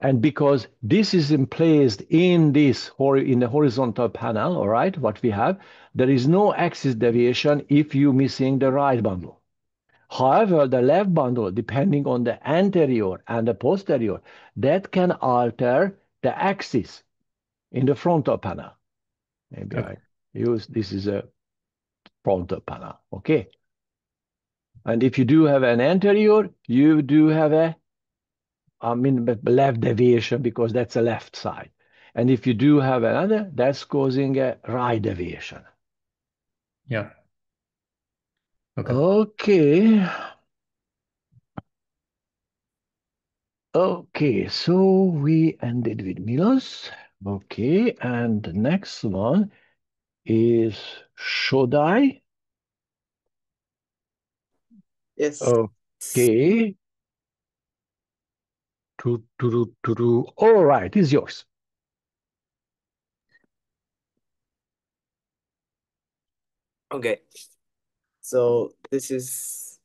And because this is in placed in this or in the horizontal panel, all right, what we have, there is no axis deviation if you're missing the right bundle. However, the left bundle, depending on the anterior and the posterior, that can alter the axis in the frontal panel. Maybe Okay. I use this is a frontal panel, okay? And if you do have an anterior, you do have a, left deviation because that's a left side. And if you do have another, that's causing a right deviation. Yeah. Okay. Okay. Okay, so we ended with Milos. Okay, and the next one is Shodai. Yes. Okay. All right, it's yours. Okay. So this is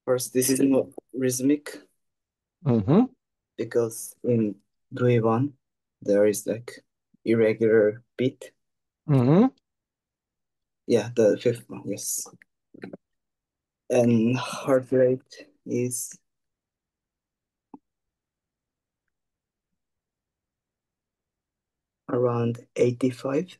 first. This is not rhythmic Mm-hmm. because in Dui one there is like irregular beat. Mm-hmm. Yeah, the fifth one. Yes. And heart rate is around 85.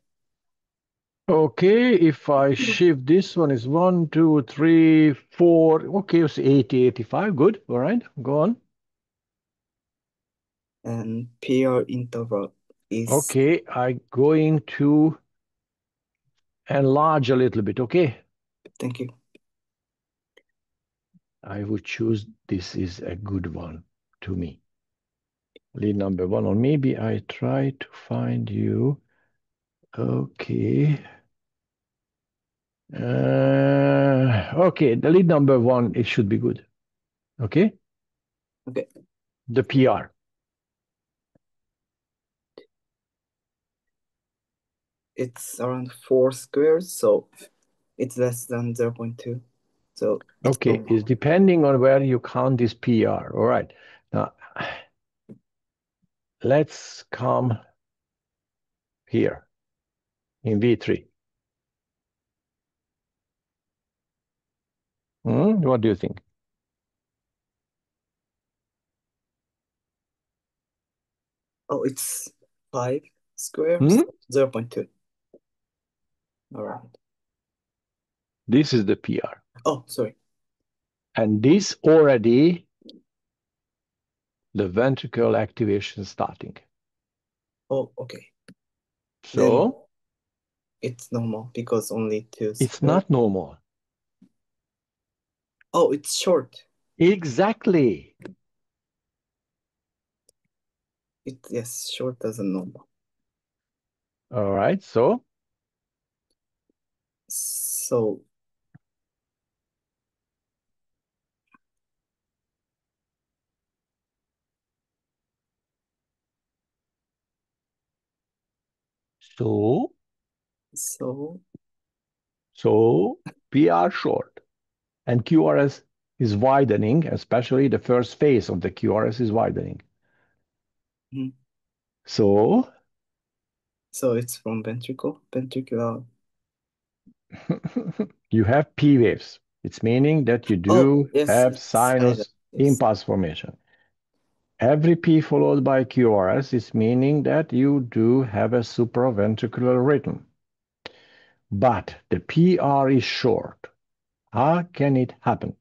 Okay, if I shift this one is 1, 2, 3, 4. Okay, it's 80, 85. Good. All right, go on. And PR interval is Okay, I'm going to enlarge a little bit. Okay. thank you. I would choose this is a good one to me. Lead number one, or maybe I try to find you. Okay. Okay, the lead number one, it should be good. Okay. Okay. The PR. It's around 4 squares, so it's less than 0.2. So it's Okay, normal. is depending on where you count this PR. All right. Now, let's come here in V3. What do you think? Oh, it's 5 squares, 0.2. All right. This is the PR. Oh, sorry. And this already, the ventricle activation starting. Oh, okay. Then So it's normal because only 2 it's squares. not normal. Oh, it's short. Exactly. Yes, short as a normal. All right. So So so so so PR short and QRS is widening, especially the first phase of the QRS is widening. mhm. So So it's from ventricular. you have P waves. It's meaning that you Oh, do yes, have yes, I have sinus it. Yes. impulse formation. Every P followed by QRS is meaning that you do have a supraventricular rhythm. But the PR is short. How can it happen?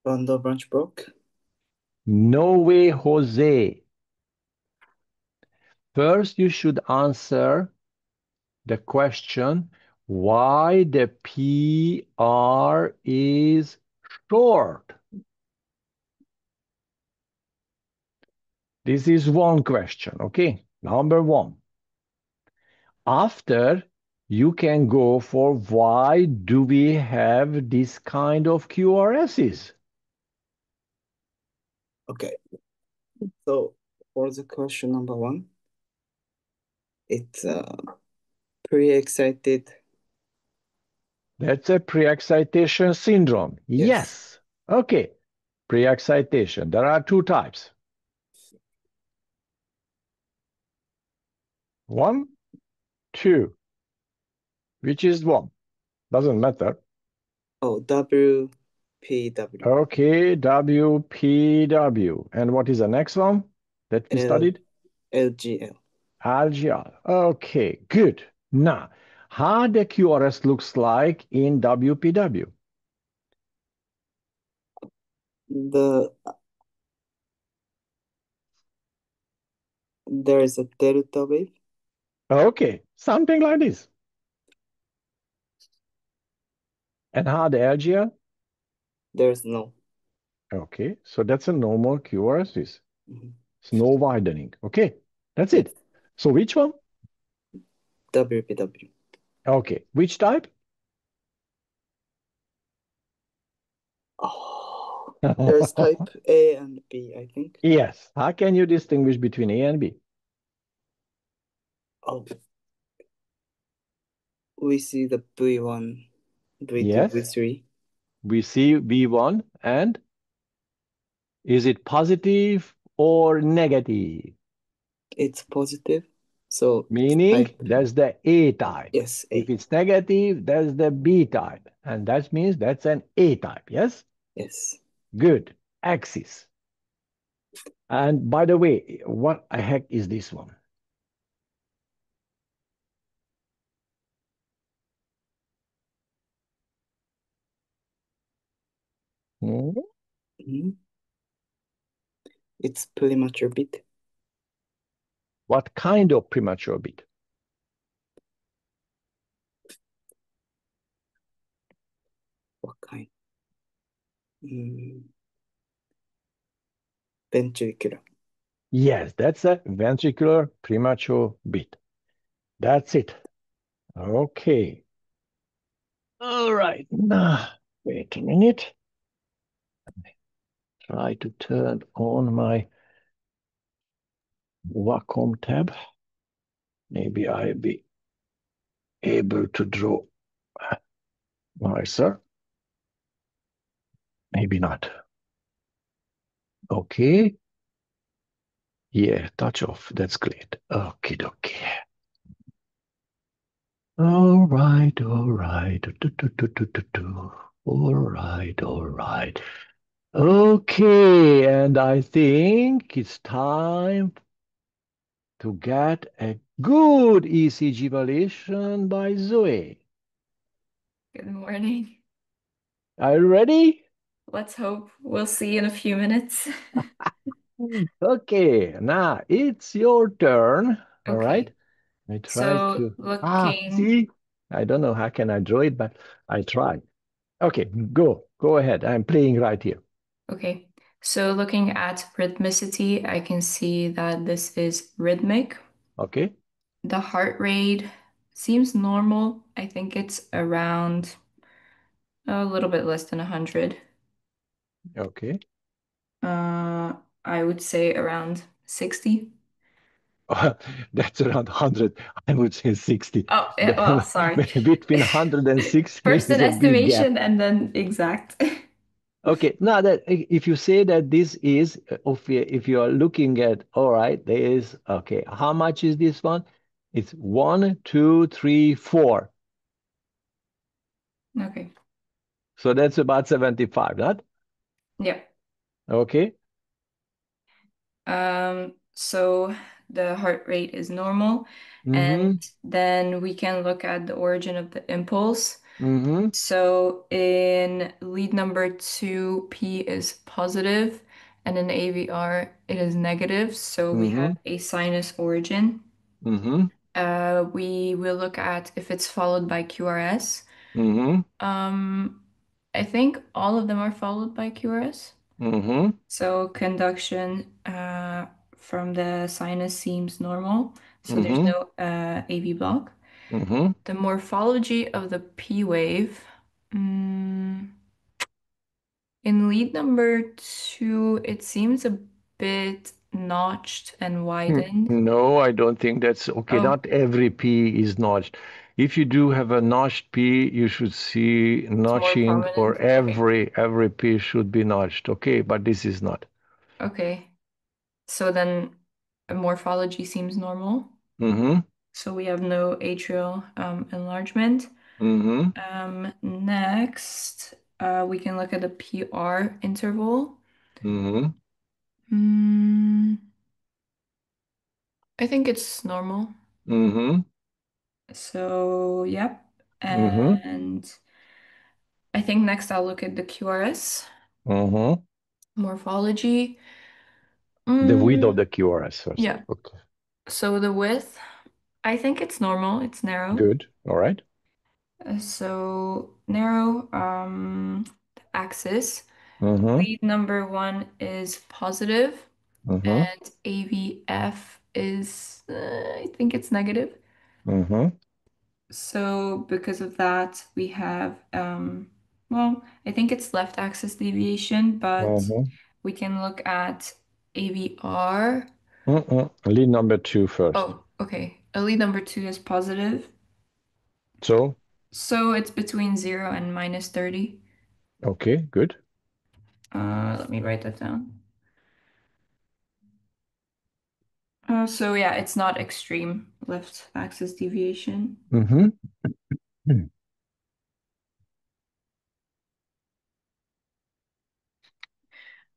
Bundle branch broke. No way, Jose. First, you should answer the question why the PR is short. This is one question, okay? Number one. After, you can go for why do we have this kind of QRSs? Okay. So for the question number one, it's pre-excited. That's a pre-excitation syndrome. Yes. Yes. Okay. Pre-excitation. There are two types. One, two. Which is one? Doesn't matter. Oh, WPW. Okay, WPW. And what is the next one that we studied? LGL. LGR. Okay, good. Now, how the QRS looks like in WPW? There is a delta wave. Okay, something like this. And how the LGR? There's no. Okay, so that's a normal QRS. Mhm. It's no widening. Okay, that's Yes. it. So which one? WPW. Okay, which type? Oh, there's type A and B, I think. Yes. How can you distinguish between A and B? Oh, we see the V1, V2, Yes. V3. We see V1 and is it positive or negative? It's positive. So Meaning type, that's the A type. yes, A. If it's negative, that's the B type. And that means that's an A type. Yes? Yes. Good. Axis. And by the way, what the heck is this one? Hmm? Mhm. It's premature beat. What kind of premature beat? What kind? Ventricular. Yes, that's a ventricular premature beat. That's it. Okay. All right. Now, wait a minute. Try to turn on my Wacom tab. Maybe I'll be able to draw nicer. Maybe not. Okay. Yeah, touch off. That's great. Okay, okay. All right, all right. All right, all right. Okay, and I think it's time to get a good ECG evaluation by Zoe. Good morning. Are you ready? Let's hope. We'll see in a few minutes. Okay, now it's your turn. All right. Okay. I try So to. looking, See? I don't know how can I draw it, but I try. Okay, go. Go ahead. I'm playing right here. okay. So looking at rhythmicity, I can see that this is rhythmic. Okay. The heart rate seems normal. I think it's around a little bit less than 100. Okay. I would say around 60. That's around 100. I would say 60. Oh, yeah, well, sorry. Between 100 and 60 First is an a big gap. estimation and then exact. Okay, now that if you say that this is, if you are looking at, all right, there is, okay, how much is this one? It's 1, 2, 3, 4. Okay. So that's about 75, not? Yeah. Okay. So the heart rate is normal, Mm-hmm. and then we can look at the origin of the impulse. Mm-hmm. So in lead number 2, P is positive, and in AVR, it is negative. So we Mm-hmm. have a sinus origin. Mm-hmm. We will look at if it's followed by QRS. Mm-hmm. Um, I think all of them are followed by QRS. Mm-hmm. So conduction from the sinus seems normal. So there's Mm-hmm. no AV block. Mm-hmm. The morphology of the P wave. mm, in lead number 2, it seems a bit notched and widened. No, I don't think that's okay. Oh, Not every P is notched. If you do have a notched P, you should see it's more notching for prominent. Okay. every P should be notched. Okay, but this is not. Okay. So then morphology seems normal. Mm-hmm. So we have no atrial enlargement. Mm-hmm. Next, we can look at the PR interval. Mm-hmm. Mm, I think it's normal. Mm-hmm. So, yep. Mm-hmm. And I think next I'll look at the QRS Mm-hmm. morphology. The width Mm, of the QRS first. yeah. Okay. So the width, I think it's normal. It's narrow. Good. All right. So narrow, the axis. Mm-hmm. Lead number 1 is positive, Mm-hmm. and AVF is, I think it's negative. Mm-hmm. So because of that, we have, well, I think it's left axis deviation, but Mm-hmm. we can look at AVR. Mm-mm. Lead number 2 first. Oh, okay. A lead number 2 is positive. So, So it's between 0 and minus 30. okay, good. Let me write that down. So yeah, it's not extreme left axis deviation. Mm-hmm.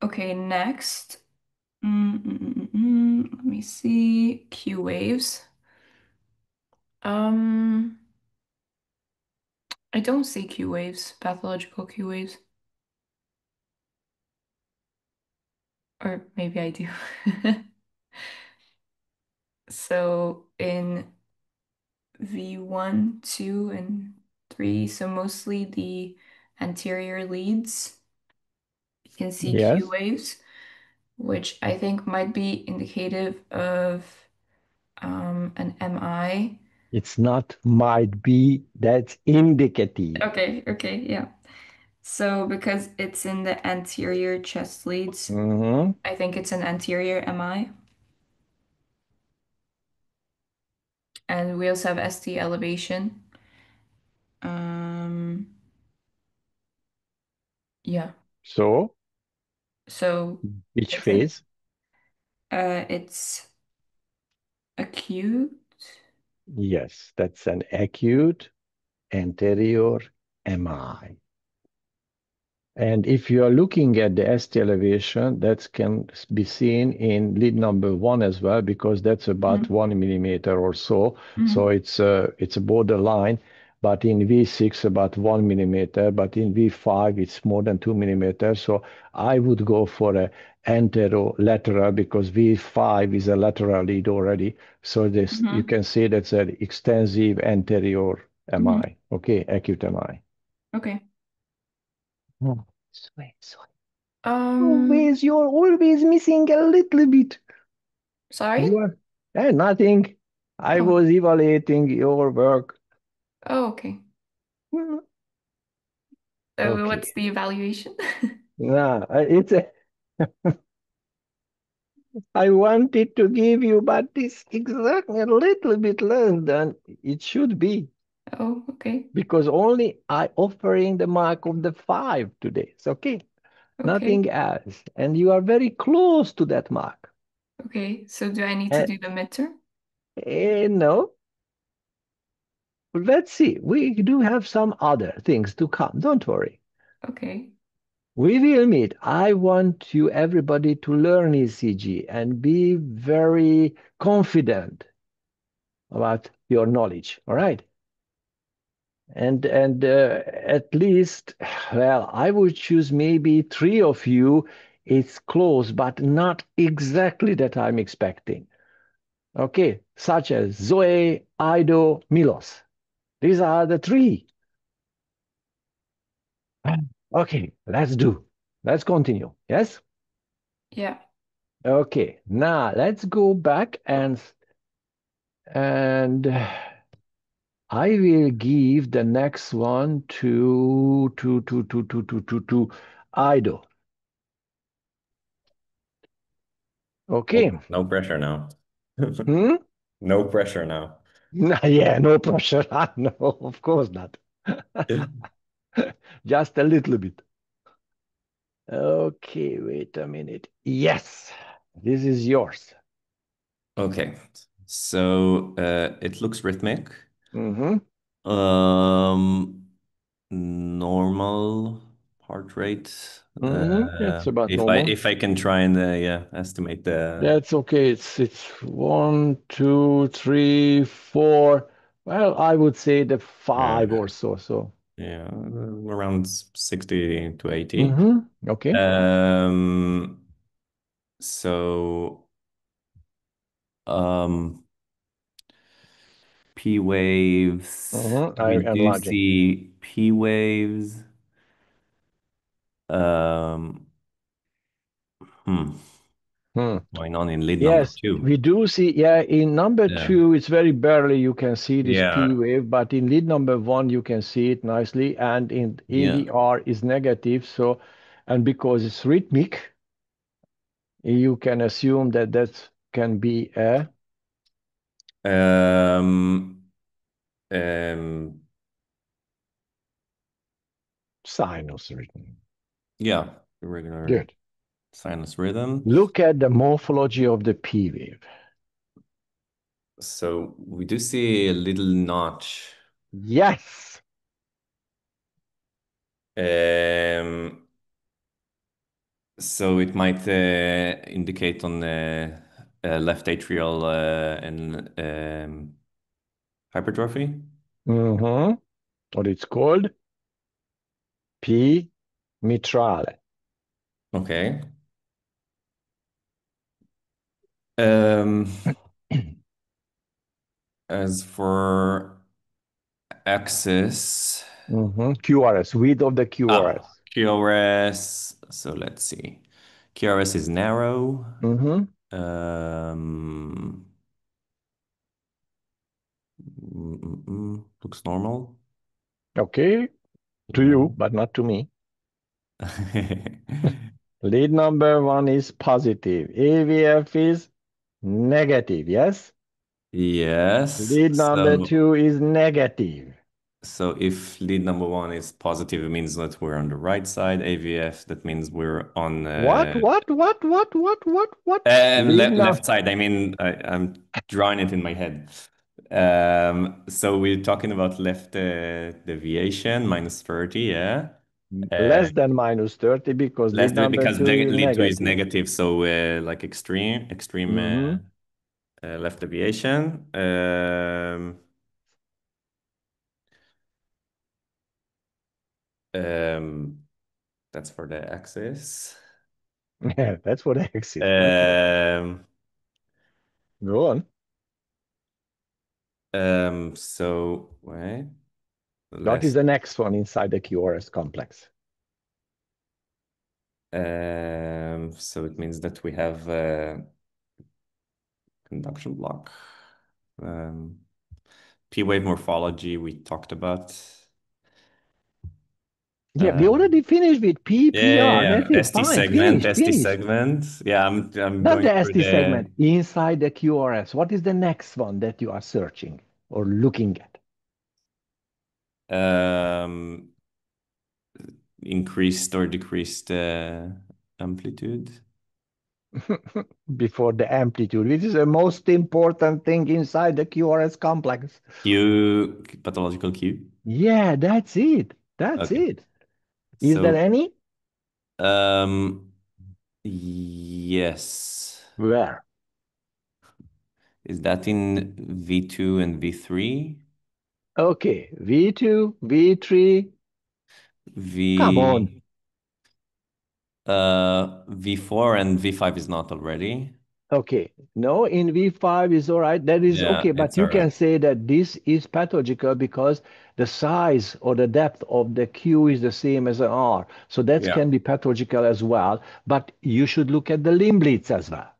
Okay, next. Let me see. Q waves. Um, I don't see Q waves, pathological Q waves. Or maybe I do. So in V1, 2, and 3, so mostly the anterior leads, you can see Q Yes. waves, which I think might be indicative of an MI. It's not might be, that's indicative. Okay, yeah. So because it's in the anterior chest leads, Mm-hmm. I think it's an anterior MI. And we also have ST elevation. Um, yeah. So, So which it's an phase? it's acute. Yes, that's an acute anterior MI. And if you are looking at the ST elevation, that can be seen in lead number 1 as well, because that's about Mhm, 1 millimeter or so. So mhm, it's a borderline. But in V6, about 1 millimeter. But in V5, it's more than 2 millimeters. So I would go for a anterolateral because V5 is a lateral lead already. So this you mhm, can say that's an extensive anterior mhm. MI. Okay, acute MI. Okay. Oh, sweet, sweet. Um, Always, you're always missing a little bit. sorry? You are, nothing. I Oh, was evaluating your work. oh, okay. Hmm, So okay. what's the evaluation? Nah, it's a, I wanted to give you, but it's exactly a little bit less than it should be Oh, okay. because only I offering the mark of the 5 today. It's okay. Okay. Nothing else. And you are very close to that mark. Okay. So do I need to And, do the midterm? no, let's see. We do have some other things to come. Don't worry. Okay. We will meet. I want you, everybody, to learn ECG and be very confident about your knowledge. All right. And at least, well, I would choose maybe three of you. It's close, but not exactly that I'm expecting. Okay, such as Zoe, Ido, Milos. These are the three. Okay, let's do. Let's continue. Yes? Yeah. Okay, now let's go back and I will give the next one to Ido. Okay. No pressure now. Hmm? No pressure now. Yeah, no pressure. No, of course not. Just a little bit. Okay, wait a minute. Yes, this is yours. Okay, so it looks rhythmic. Mm-hmm. Um, Normal heart rate. Mm-hmm. It's about If I normal. if I can try and yeah estimate the That's okay. It's one, two, three, four. Well, I would say the uh, five or so. So. yeah around 60 to 80. Mm-hmm. Okay. Um, so um, P waves. Mm-hmm. We I'm do enlarging. see P waves. Um, hmm, Hmm. what's going on in lead number Yes, two? we do see. Yeah, in number Yeah, two, it's very barely you can see this P yeah, wave, but in lead number one, you can see it nicely. And in yeah. AVR is negative. So, and because it's rhythmic, you can assume that that can be a Um, um, sinus rhythm. yeah, irregular Good. sinus rhythm. Look at the morphology of the P wave. So we do see a little notch. Yes. Um, so it might indicate on the left atrial and hypertrophy. Mm-hmm. What it's called? P mitrale. Okay. Um, as for axis, Mm-hmm. QRS, width of the QRS. QRS. So let's see. QRS is narrow. Mm-hmm. Um, Looks normal. Okay, to Yeah. you, but not to me. Lead number one is positive. AVF is negative, yes? Yes. Lead number two is negative. So if lead number one is positive, it means that we're on the right side. AVF, that means we're on What, what, what, what, what, what, what? Lead left now. side. I mean, I'm drawing it in my head. So we're talking about left deviation, -30, yeah. Uh, Less than minus 30 because Less lead than number because two is lead two is negative. negative, so like extreme Mm-hmm. left deviation. Um, that's for the axis. Yeah, that's what X is. Okay. Um, Go on. so wait, What is less. the next one inside the QRS complex? So it means that we have conduction block. Um, P-wave morphology we talked about. Yeah, we already finished with PPR. Yeah. That's it. ST Fine. segment, Finish. ST Finish. segment. Yeah, I'm Not going the through ST the segment. Inside the QRS. What is the next one that you are searching or looking at? um increased or decreased amplitude. Before the amplitude, which is the most important thing inside the QRS complex. Q, pathological Q. Yeah, that's it. That's Okay. it. Is there So, any? yes. Where? Is that in V2 and V3? Okay, V2, V3. Come on. V4 and V5 is not already. Okay, no, in V5 is all right. That is Yeah, okay, but it's you all can right. say that this is pathological because the size or the depth of the Q is the same as an R. So that Yeah. can be pathological as well, but you should look at the limb leads as well.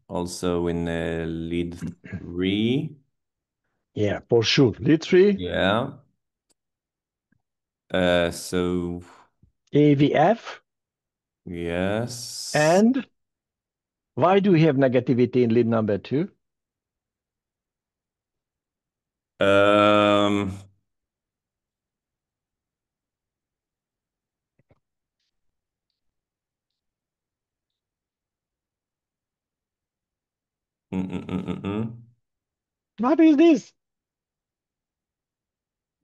Also in lead 3. Yeah, for sure. Lead 3, Yeah. So AVF, yes. and why do we have negativity in lead number 2? Um, mm, mm, mm, mm, mm. What is this?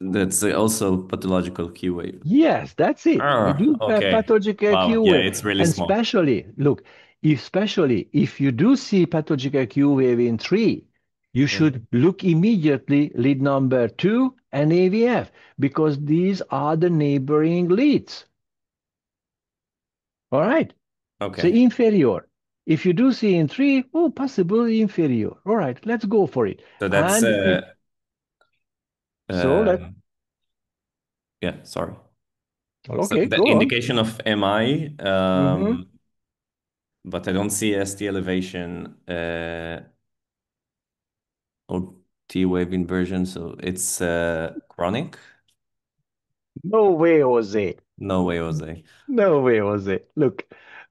That's also pathological Q wave. Yes, that's it. We Ah, do have okay. pathological Wow. Q Yeah, wave. it's really And small. especially, look, especially if you do see pathological Q wave in 3, you Yeah. should look immediately lead number 2 and AVF because these are the neighboring leads. All right. So Okay. inferior. If you do see in 3, oh, possibly inferior. All right, let's go for it. So that's And if so, let yeah, sorry. So okay, the go on. indication of MI, Mhm. but I don't see ST elevation or T wave inversion, so it's chronic. No way, Jose. No way, Jose. No way, Jose. Look,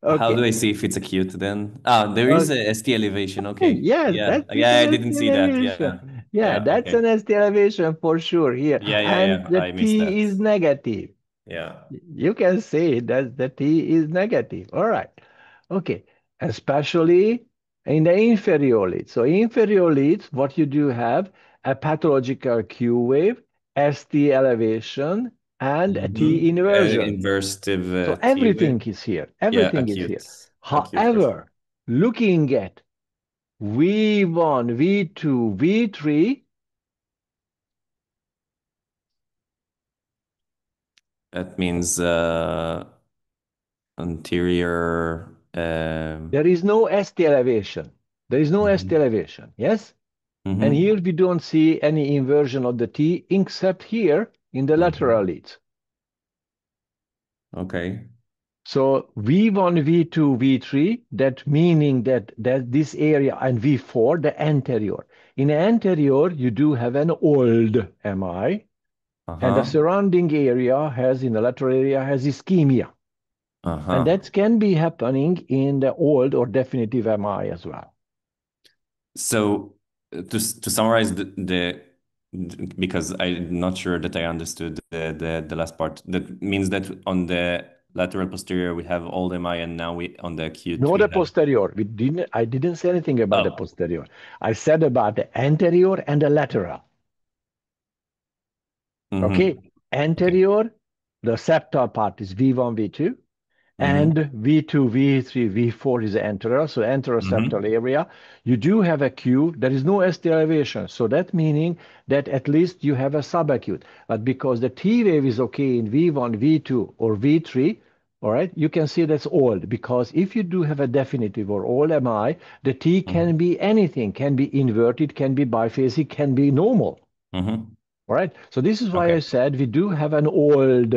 How do okay. I see if it's acute then? Ah, there is Okay. a ST elevation. Okay. Yes, Yeah. that's Yeah, I an didn't ST see that. Yeah. elevation. Yeah, Yeah. that's Okay. an ST elevation for sure here. Yeah, yeah, And yeah. the I missed T that. is negative. Yeah. You can say that the T is negative. All right. Okay. Especially in the inferior leads. So inferior leads, what you do have a pathological Q wave, ST elevation, and a T Mm-hmm. inversion. Inversive So T wave. everything is here. Yeah, Everything is here. acute. Acute for sure. However, looking at V1, V2, V3, That means anterior. there is no ST elevation. There is no ST Mhm. elevation. Yes? And Mhm. here we don't see any inversion of the T except here in the lateral Mhm. leads. Okay. So V1, V2, V3, that meaning that this area, and V4, the anterior. In anterior, you do have an old MI, and the Uh-huh. surrounding area has, in the lateral area, has ischemia. And Uh-huh. that can be happening in the old or definitive MI as well. So to summarize because I'm not sure that I understood the last part. That means that on the lateral posterior we have old MI and now we on the acute No, we the have posterior. I didn't say anything about the oh. posterior. I said about the anterior and the lateral. Okay. Mm-hmm. Okay. Anterior, the septal part is V1, V2. Mm-hmm. And V2, V3, V4 is anterior, so anteroseptal Mm-hmm. area. You do have a Q. There is no ST elevation, so that meaning that at least you have a subacute. But because the T wave is okay in V1, V2, or V3, all right, you can see that's old. Because if you do have a definitive or old MI, the T Mm-hmm. can be anything, can be inverted, can be biphasic, can be normal. Mm-hmm. All right, so this is why I Okay. said we do have an old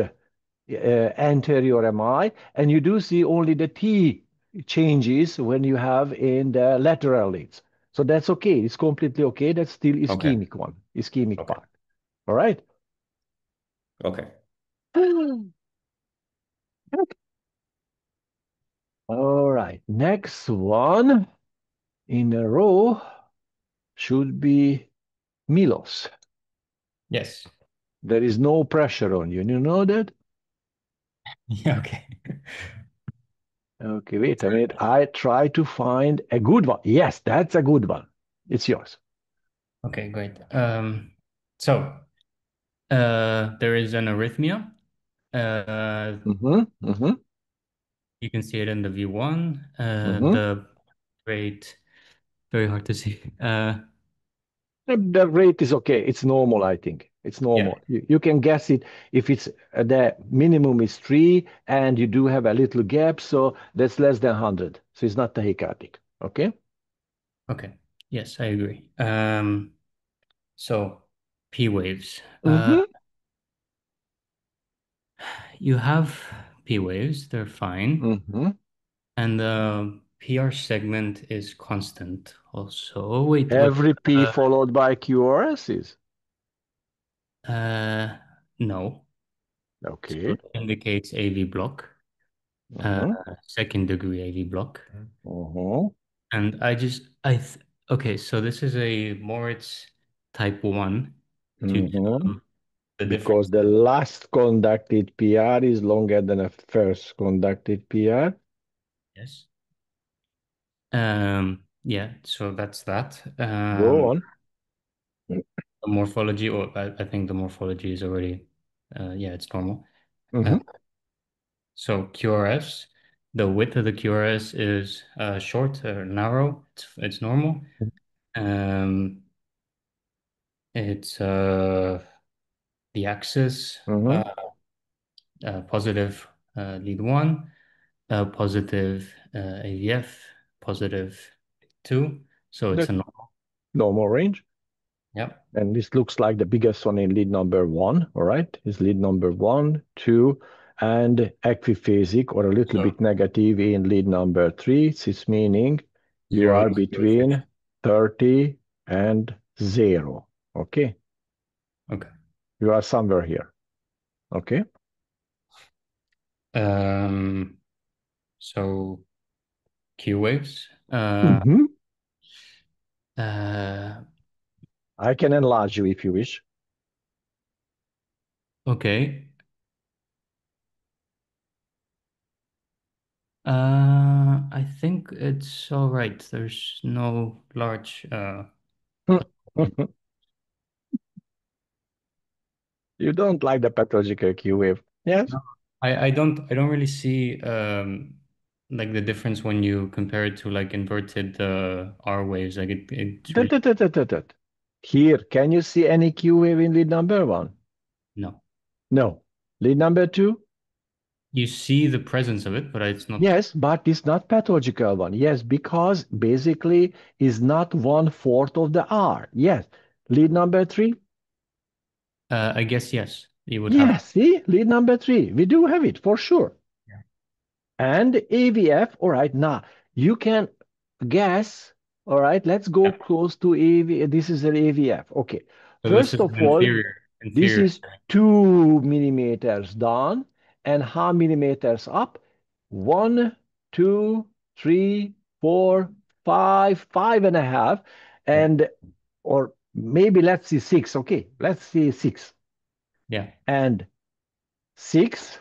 anterior MI, and you do see only the T changes when you have in the lateral leads. So that's okay. It's completely okay. That's still Okay. ischemic one, ischemic Okay. part. All right. Okay. All right. Next one in a row should be Milos. Yes. There is no pressure on you. You know that? Yeah, okay. Okay, wait a minute. I try to find a good one. Yes, that's a good one. It's yours. Okay, great. So there is an arrhythmia Mm-hmm. Mm-hmm. You can see it in the view one. Mm-hmm. The rate, very hard to see. The rate is okay. It's normal, I think. It's Yeah, normal. You can guess it if it's the minimum is 3 and you do have a little gap, so that's less than 100. So it's not tachycardic. Okay? okay. Yes, I agree. So P waves. Mm-hmm. You have P waves, they're fine. Mm-hmm. And the PR segment is constant also. Wait, what? Every P Uh, followed by QRS is. uh, no. So Okay. it indicates AV block, uh, Mm-hmm. second degree AV block. Mm-hmm. And okay, so this is a Moritz type 1 due Mm-hmm. to the Because difference. the last conducted PR is longer than a first conducted PR. Yes. Yeah, so that's that. Go on. The morphology, or I think the morphology is already, yeah, it's normal. Uh, Mm-hmm. so QRS, the width of the QRS is short or narrow. It's normal. Um, it's the axis, Mm-hmm. positive lead one, positive AVF, positive two. So it's The a normal. normal range. Yep. And this looks like the biggest one in lead number one, all right? Is lead number one, two, and equiphasic or a little So bit negative in lead number three. It's meaning you zero are is your phase. between 30 and 0. Okay? Okay. You are somewhere here. Okay? Um, so Q waves. Mm-hmm. Uh, I can enlarge you if you wish. okay. I think it's all right. There's no large You don't like the pathological Q wave. Yes? no. I don't really see like the difference when you compare it to like inverted R waves. Like it's Tut, really tut, tut, tut, tut, tut. Here, can you see any Q wave in lead number one? no. No. Lead number two? You see the presence of it, but it's not. Yes, but it's not pathological one. Yes, because basically is not 1/4 of the R. Yes. Lead number three? I guess yes. You would have. Yes, see? Lead number three. We do have it for sure. Yeah. And AVF, all right, now you can guess, all right, let's go Yeah. close to AV. This is an AVF. Okay. So this First is of an all, inferior this inferior. is 2 millimeters down. And how millimeters up? 1, 2, 3, 4, 5, 5.5. Yeah. And, or maybe let's see 6. Okay, let's see 6. Yeah. And 6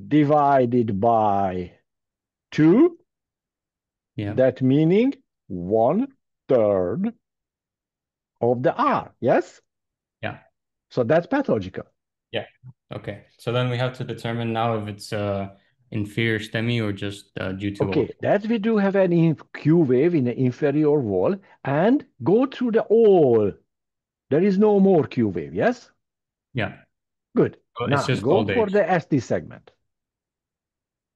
divided by 2, Yeah. that meaning 1/3 of the R. Yes? Yeah. So that's pathological. Yeah. Okay. So then we have to determine now if it's inferior STEMI or just due to Okay, old. that we do have an Q wave in the inferior wall and go through the all. There is no more Q wave, yes? Yeah. Good. Oh, it's Now just go old for age. the ST segment.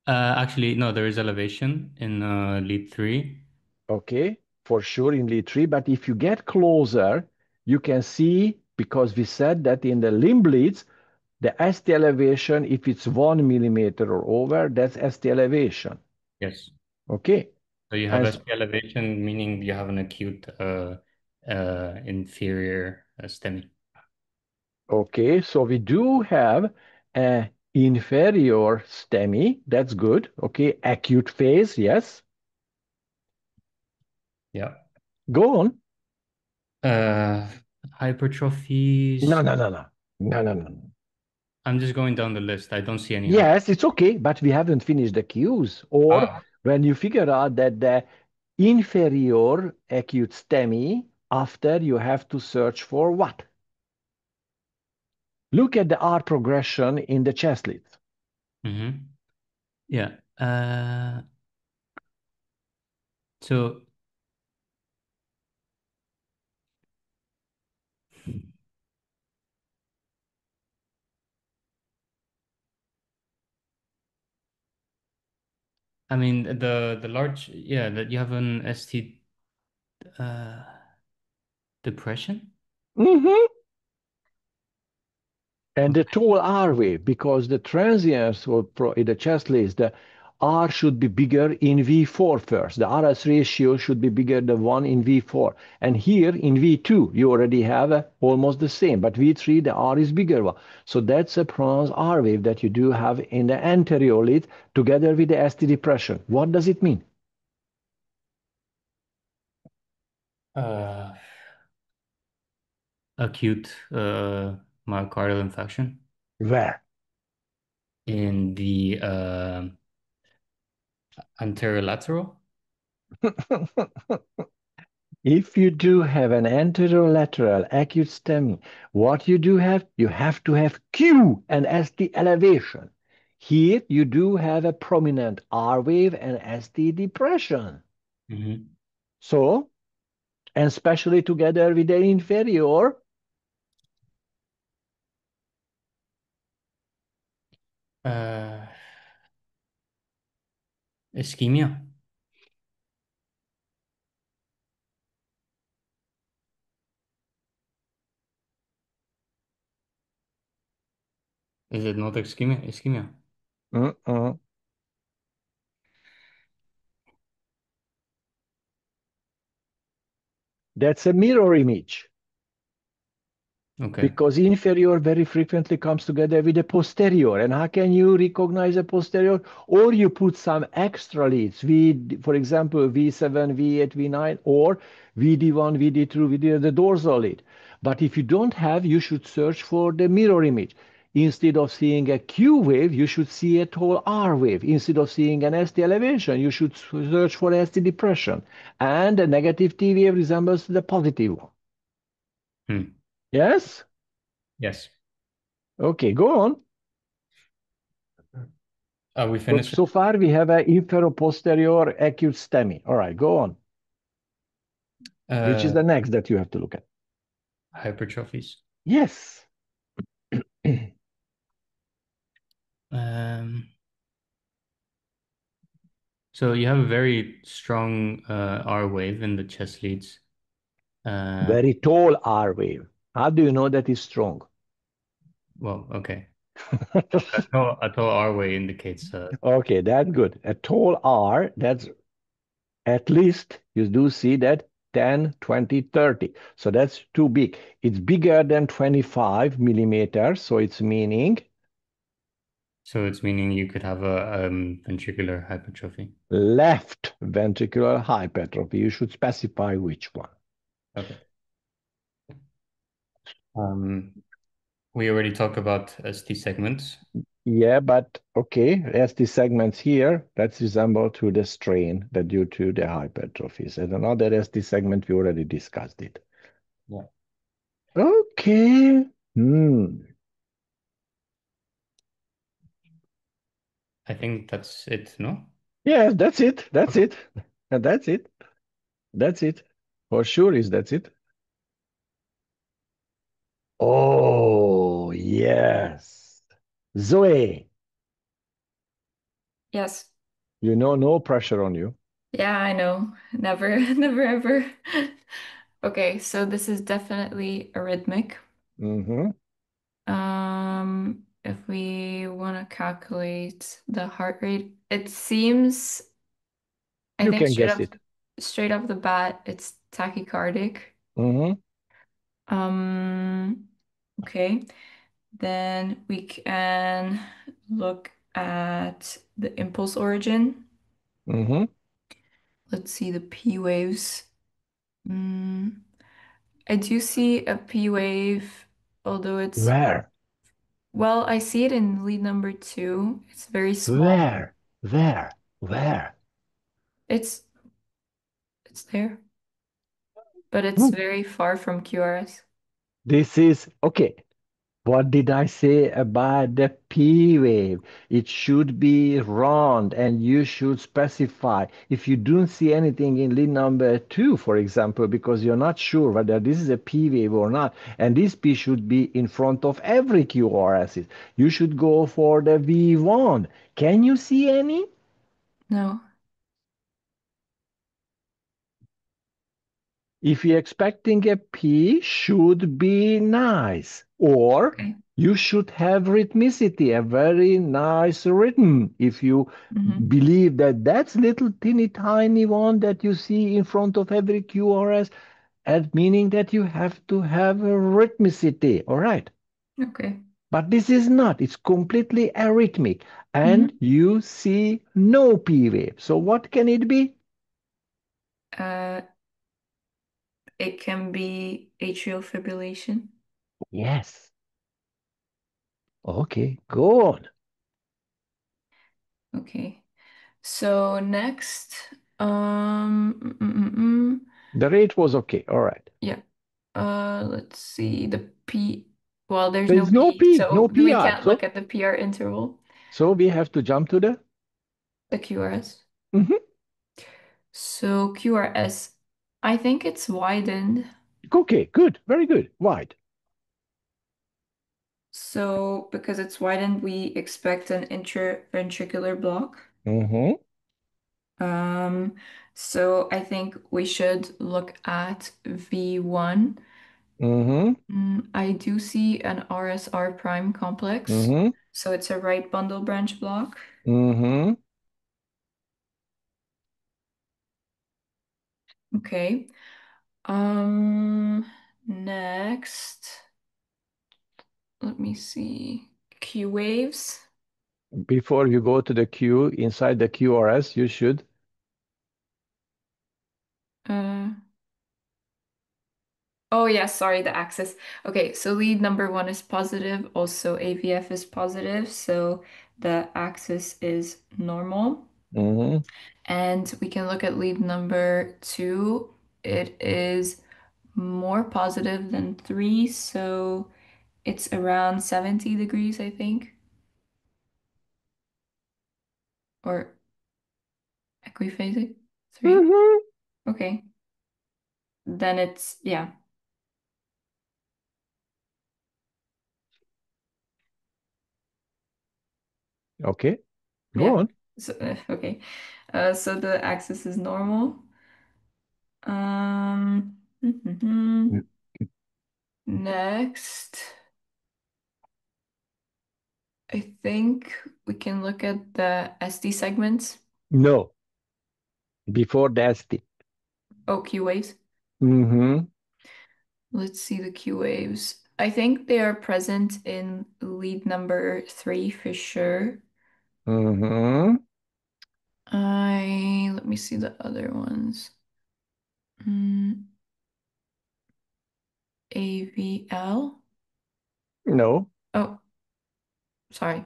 Actually, no, there is elevation in lead three. Okay, for sure in lead 3, but if you get closer, you can see, because we said that in the limb bleeds, the ST elevation, if it's 1 millimeter or over, that's ST elevation. Yes. Okay. So you have And ST elevation, meaning you have an acute inferior STEMI. okay, so we do have a inferior STEMI. That's good. Okay, acute phase, yes. Yeah. Go on. Uh, No, hypertrophies. no, no, no. No, no, no, no. I'm just going down the list. I don't see any hyper. Yes, it's okay, but we haven't finished the cues. Or Ah, when you figure out that the inferior acute STEMI, after you have to search for what? Look at the R progression in the chest lead. Yeah. So I mean the large, yeah, that you have an ST depression. Mm-hmm. And the tall R wave, because the transients in the chest list, the R should be bigger in V4 first. The RS ratio should be bigger than 1 in V4. And here in V2, you already have almost the same. But V3, the R is bigger one. So that's a pronounced R wave that you do have in the anterior lid together with the ST depression. What does it mean? Uh, Acute myocardial infarction Where? in the anterolateral. If you do have an anterolateral acute STEMI, what you do have, you have to have Q and ST elevation. Here you do have a prominent R wave and ST depression. So, and especially together with the inferior, Ischemia. Is it not ischemia? Ischemia. uh-uh. That's a mirror image. Okay. Because inferior very frequently comes together with the posterior. And how can you recognize a posterior? Or you put some extra leads, for example, V7, V8, V9, or VD1, VD2, VD, the dorsal lead. But if you don't have, you should search for the mirror image. Instead of seeing a Q wave, you should see a tall R wave. Instead of seeing an ST elevation, you should search for ST depression. And a negative T wave resembles the positive one. Yes? Yes. Okay, go on. Are we finished? So far, we have an infero-posterior acute STEMI. All right, go on. Which is the next that you have to look at? Hypertrophies. Yes. So you have a very strong R wave in the chest leads. Very tall R wave. How do you know that is strong? Well, okay. A tall R wave indicates. Okay, that's good. A tall R, that's at least you do see that 10, 20, 30. So that's too big. It's bigger than 25 millimeters. So it's meaning. So it's meaning you could have a ventricular hypertrophy. Left ventricular hypertrophy. You should specify which one. Okay. We already talked about ST segments. Yeah, but okay, as the segments here, that's resemble to the strain that due to the hypertrophies. And another ST segment, we already discussed it. Yeah. Okay. I think that's it, no? Yeah, that's it. That's it. And that's it. That's it. For sure is that's it. Oh, yes. Zoe, Yes. you know, no pressure on you. Yeah, I know. Never, never ever. Okay, so this is definitely arrhythmic. Mm-hmm. If we want to calculate the heart rate, it seems, I You think can guess it. straight off the bat, it's tachycardic. Mm-hmm. Um, okay. Then we can look at the impulse origin. Mm-hmm. Let's see the P waves. Mm, I do see a P wave, although it's, Where? well, I see it in lead number 2. It's very small. Where? Where? Where? It's it's there, but it's Hmm. very far from QRS. This is okay. What did I say about the P wave? It should be round and you should specify. If you don't see anything in lead number two, for example, because you're not sure whether this is a P wave or not, and this P should be in front of every QRS, you should go for the V1. Can you see any? No. If you're expecting a P, should be nice. Or Okay. you should have rhythmicity, a very nice rhythm. If you Mm-hmm. believe that that's little teeny tiny one that you see in front of every QRS, and meaning that you have to have a rhythmicity. All right. Okay. But this is not. It's completely arrhythmic. And Mm-hmm. you see no P wave. So what can it be? Uh, it can be atrial fibrillation. Yes. Okay, go on. Okay. So next, um, mm, mm, mm, mm. The rate was okay. All right. Yeah. Let's see the P. Well, there's There no is no P, P, no so we PR. can't look at the PR interval, So we have to jump to the. the QRS. Mhm. So QRS, I think it's widened. Okay, good, very good. Wide. So because it's widened, we expect an intraventricular block. Mm-hmm. Um, so I think we should look at V1. Mm-hmm. I do see an RSR prime complex. Mm-hmm. So it's a right bundle branch block. Mm-hmm. Okay. Um, Next, let me see. Q waves. Before you go to the Q, inside the QRS, you should. Uh, oh yeah, sorry, the axis. Okay, so lead number one is positive. Also, AVF is positive. So the axis is normal. Mm-hmm. And we can look at lead number two. It is more positive than three, so it's around 70 degrees, I think, or equiphasic. Three. Mm-hmm. Okay. Then it's, yeah, Okay, go yeah. on. So, okay. So the axis is normal. Next, I think we can look at the SD segments. No, before the ST. Oh, Q waves. Mm-hmm. Let's see the Q waves. I think they are present in lead number three for sure. Mm-hmm. Let me see the other ones. Mm, AVL. No, Oh, sorry.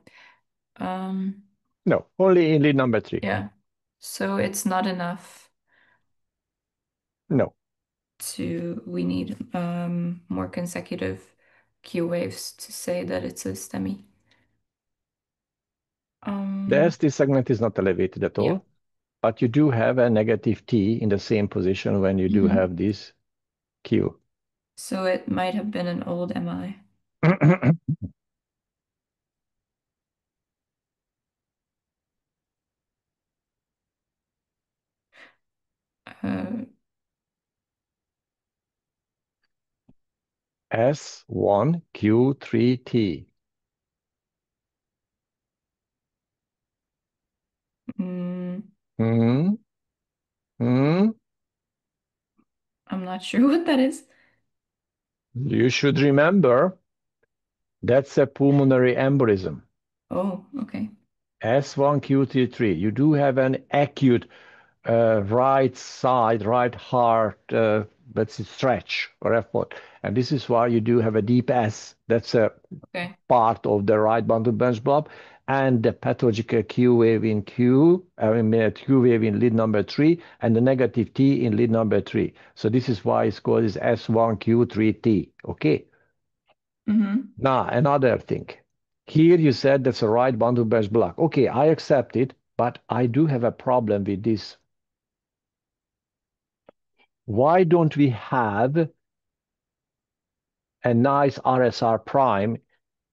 Um, no, only in lead number three. yeah. So it's not enough No. we need more consecutive Q waves to say that it's a STEMI. The Um, ST segment is not elevated at yeah. all, but you do have a negative T in the same position when you do Mhm. have this Q. So it might have been an old MI. Uh, S1Q3T. mm, Hmm. Hmm. I'm not sure what that is. You should remember that's a pulmonary embolism. Oh, okay. S1Q33. You do have an acute right side, right heart, let's say stretch or effort. And this is why you do have a deep S. That's a Okay. part of the right bundle branch blob. And the pathological Q wave in Q wave in lead number three, and the negative T in lead number three. So this is why it's called as S1Q3T. Okay. Mm-hmm. Now, another thing. Here you said that's a right bundle branch block. Okay, I accept it, but I do have a problem with this. Why don't we have a nice RSR prime,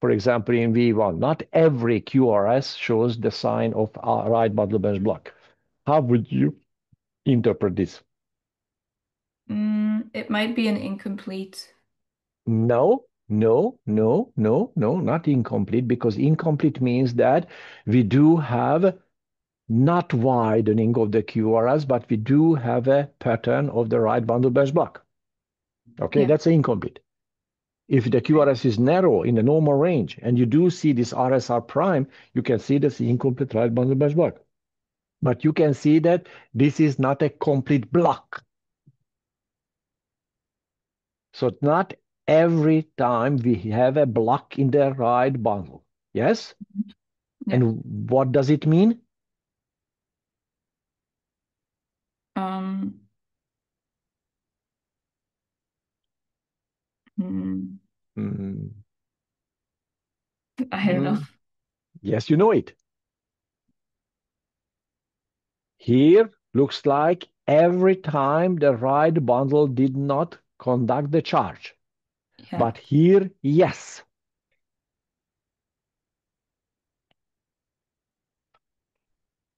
for example, in V1? Not every QRS shows the sign of a right bundle branch block. How would you interpret this? It might be an incomplete. No, no, no, no, no, not incomplete, because incomplete means that we do have not widening of the QRS, but we do have a pattern of the right bundle branch block. Okay, Yeah. that's incomplete. If the QRS is narrow in the normal range and you do see this RSR prime, you can see this incomplete right bundle branch block. But you can see that this is not a complete block. So not every time we have a block in the right bundle. Yes? Yeah. And what does it mean? Um, hmm, Mm, I don't know. yes, you know it. Here looks like every time the right bundle did not conduct the charge. Yeah. But here, yes.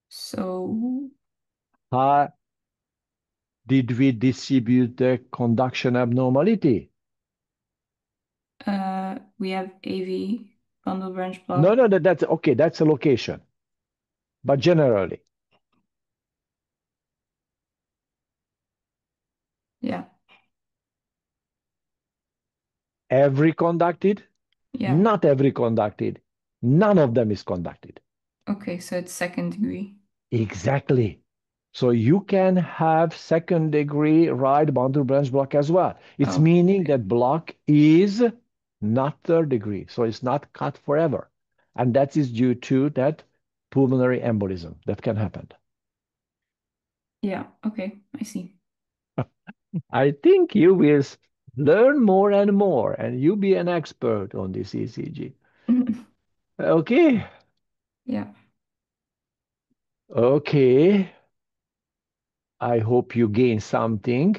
So How did we distribute the conduction abnormality? we have AV bundle branch No, block. no, that's okay. That's a location. But generally, Yeah. every conducted, Yeah. not every conducted, none of them is conducted. Okay, so it's second degree. Exactly. So you can have second degree right bundle branch block as well. It's Oh, meaning okay. that block is not third degree. So it's not cut forever. And that is due to that pulmonary embolism that can happen. Yeah, okay, I see. I think you will learn more and more, and you be an expert on this ECG. Okay. Yeah. Okay. I hope you gain something.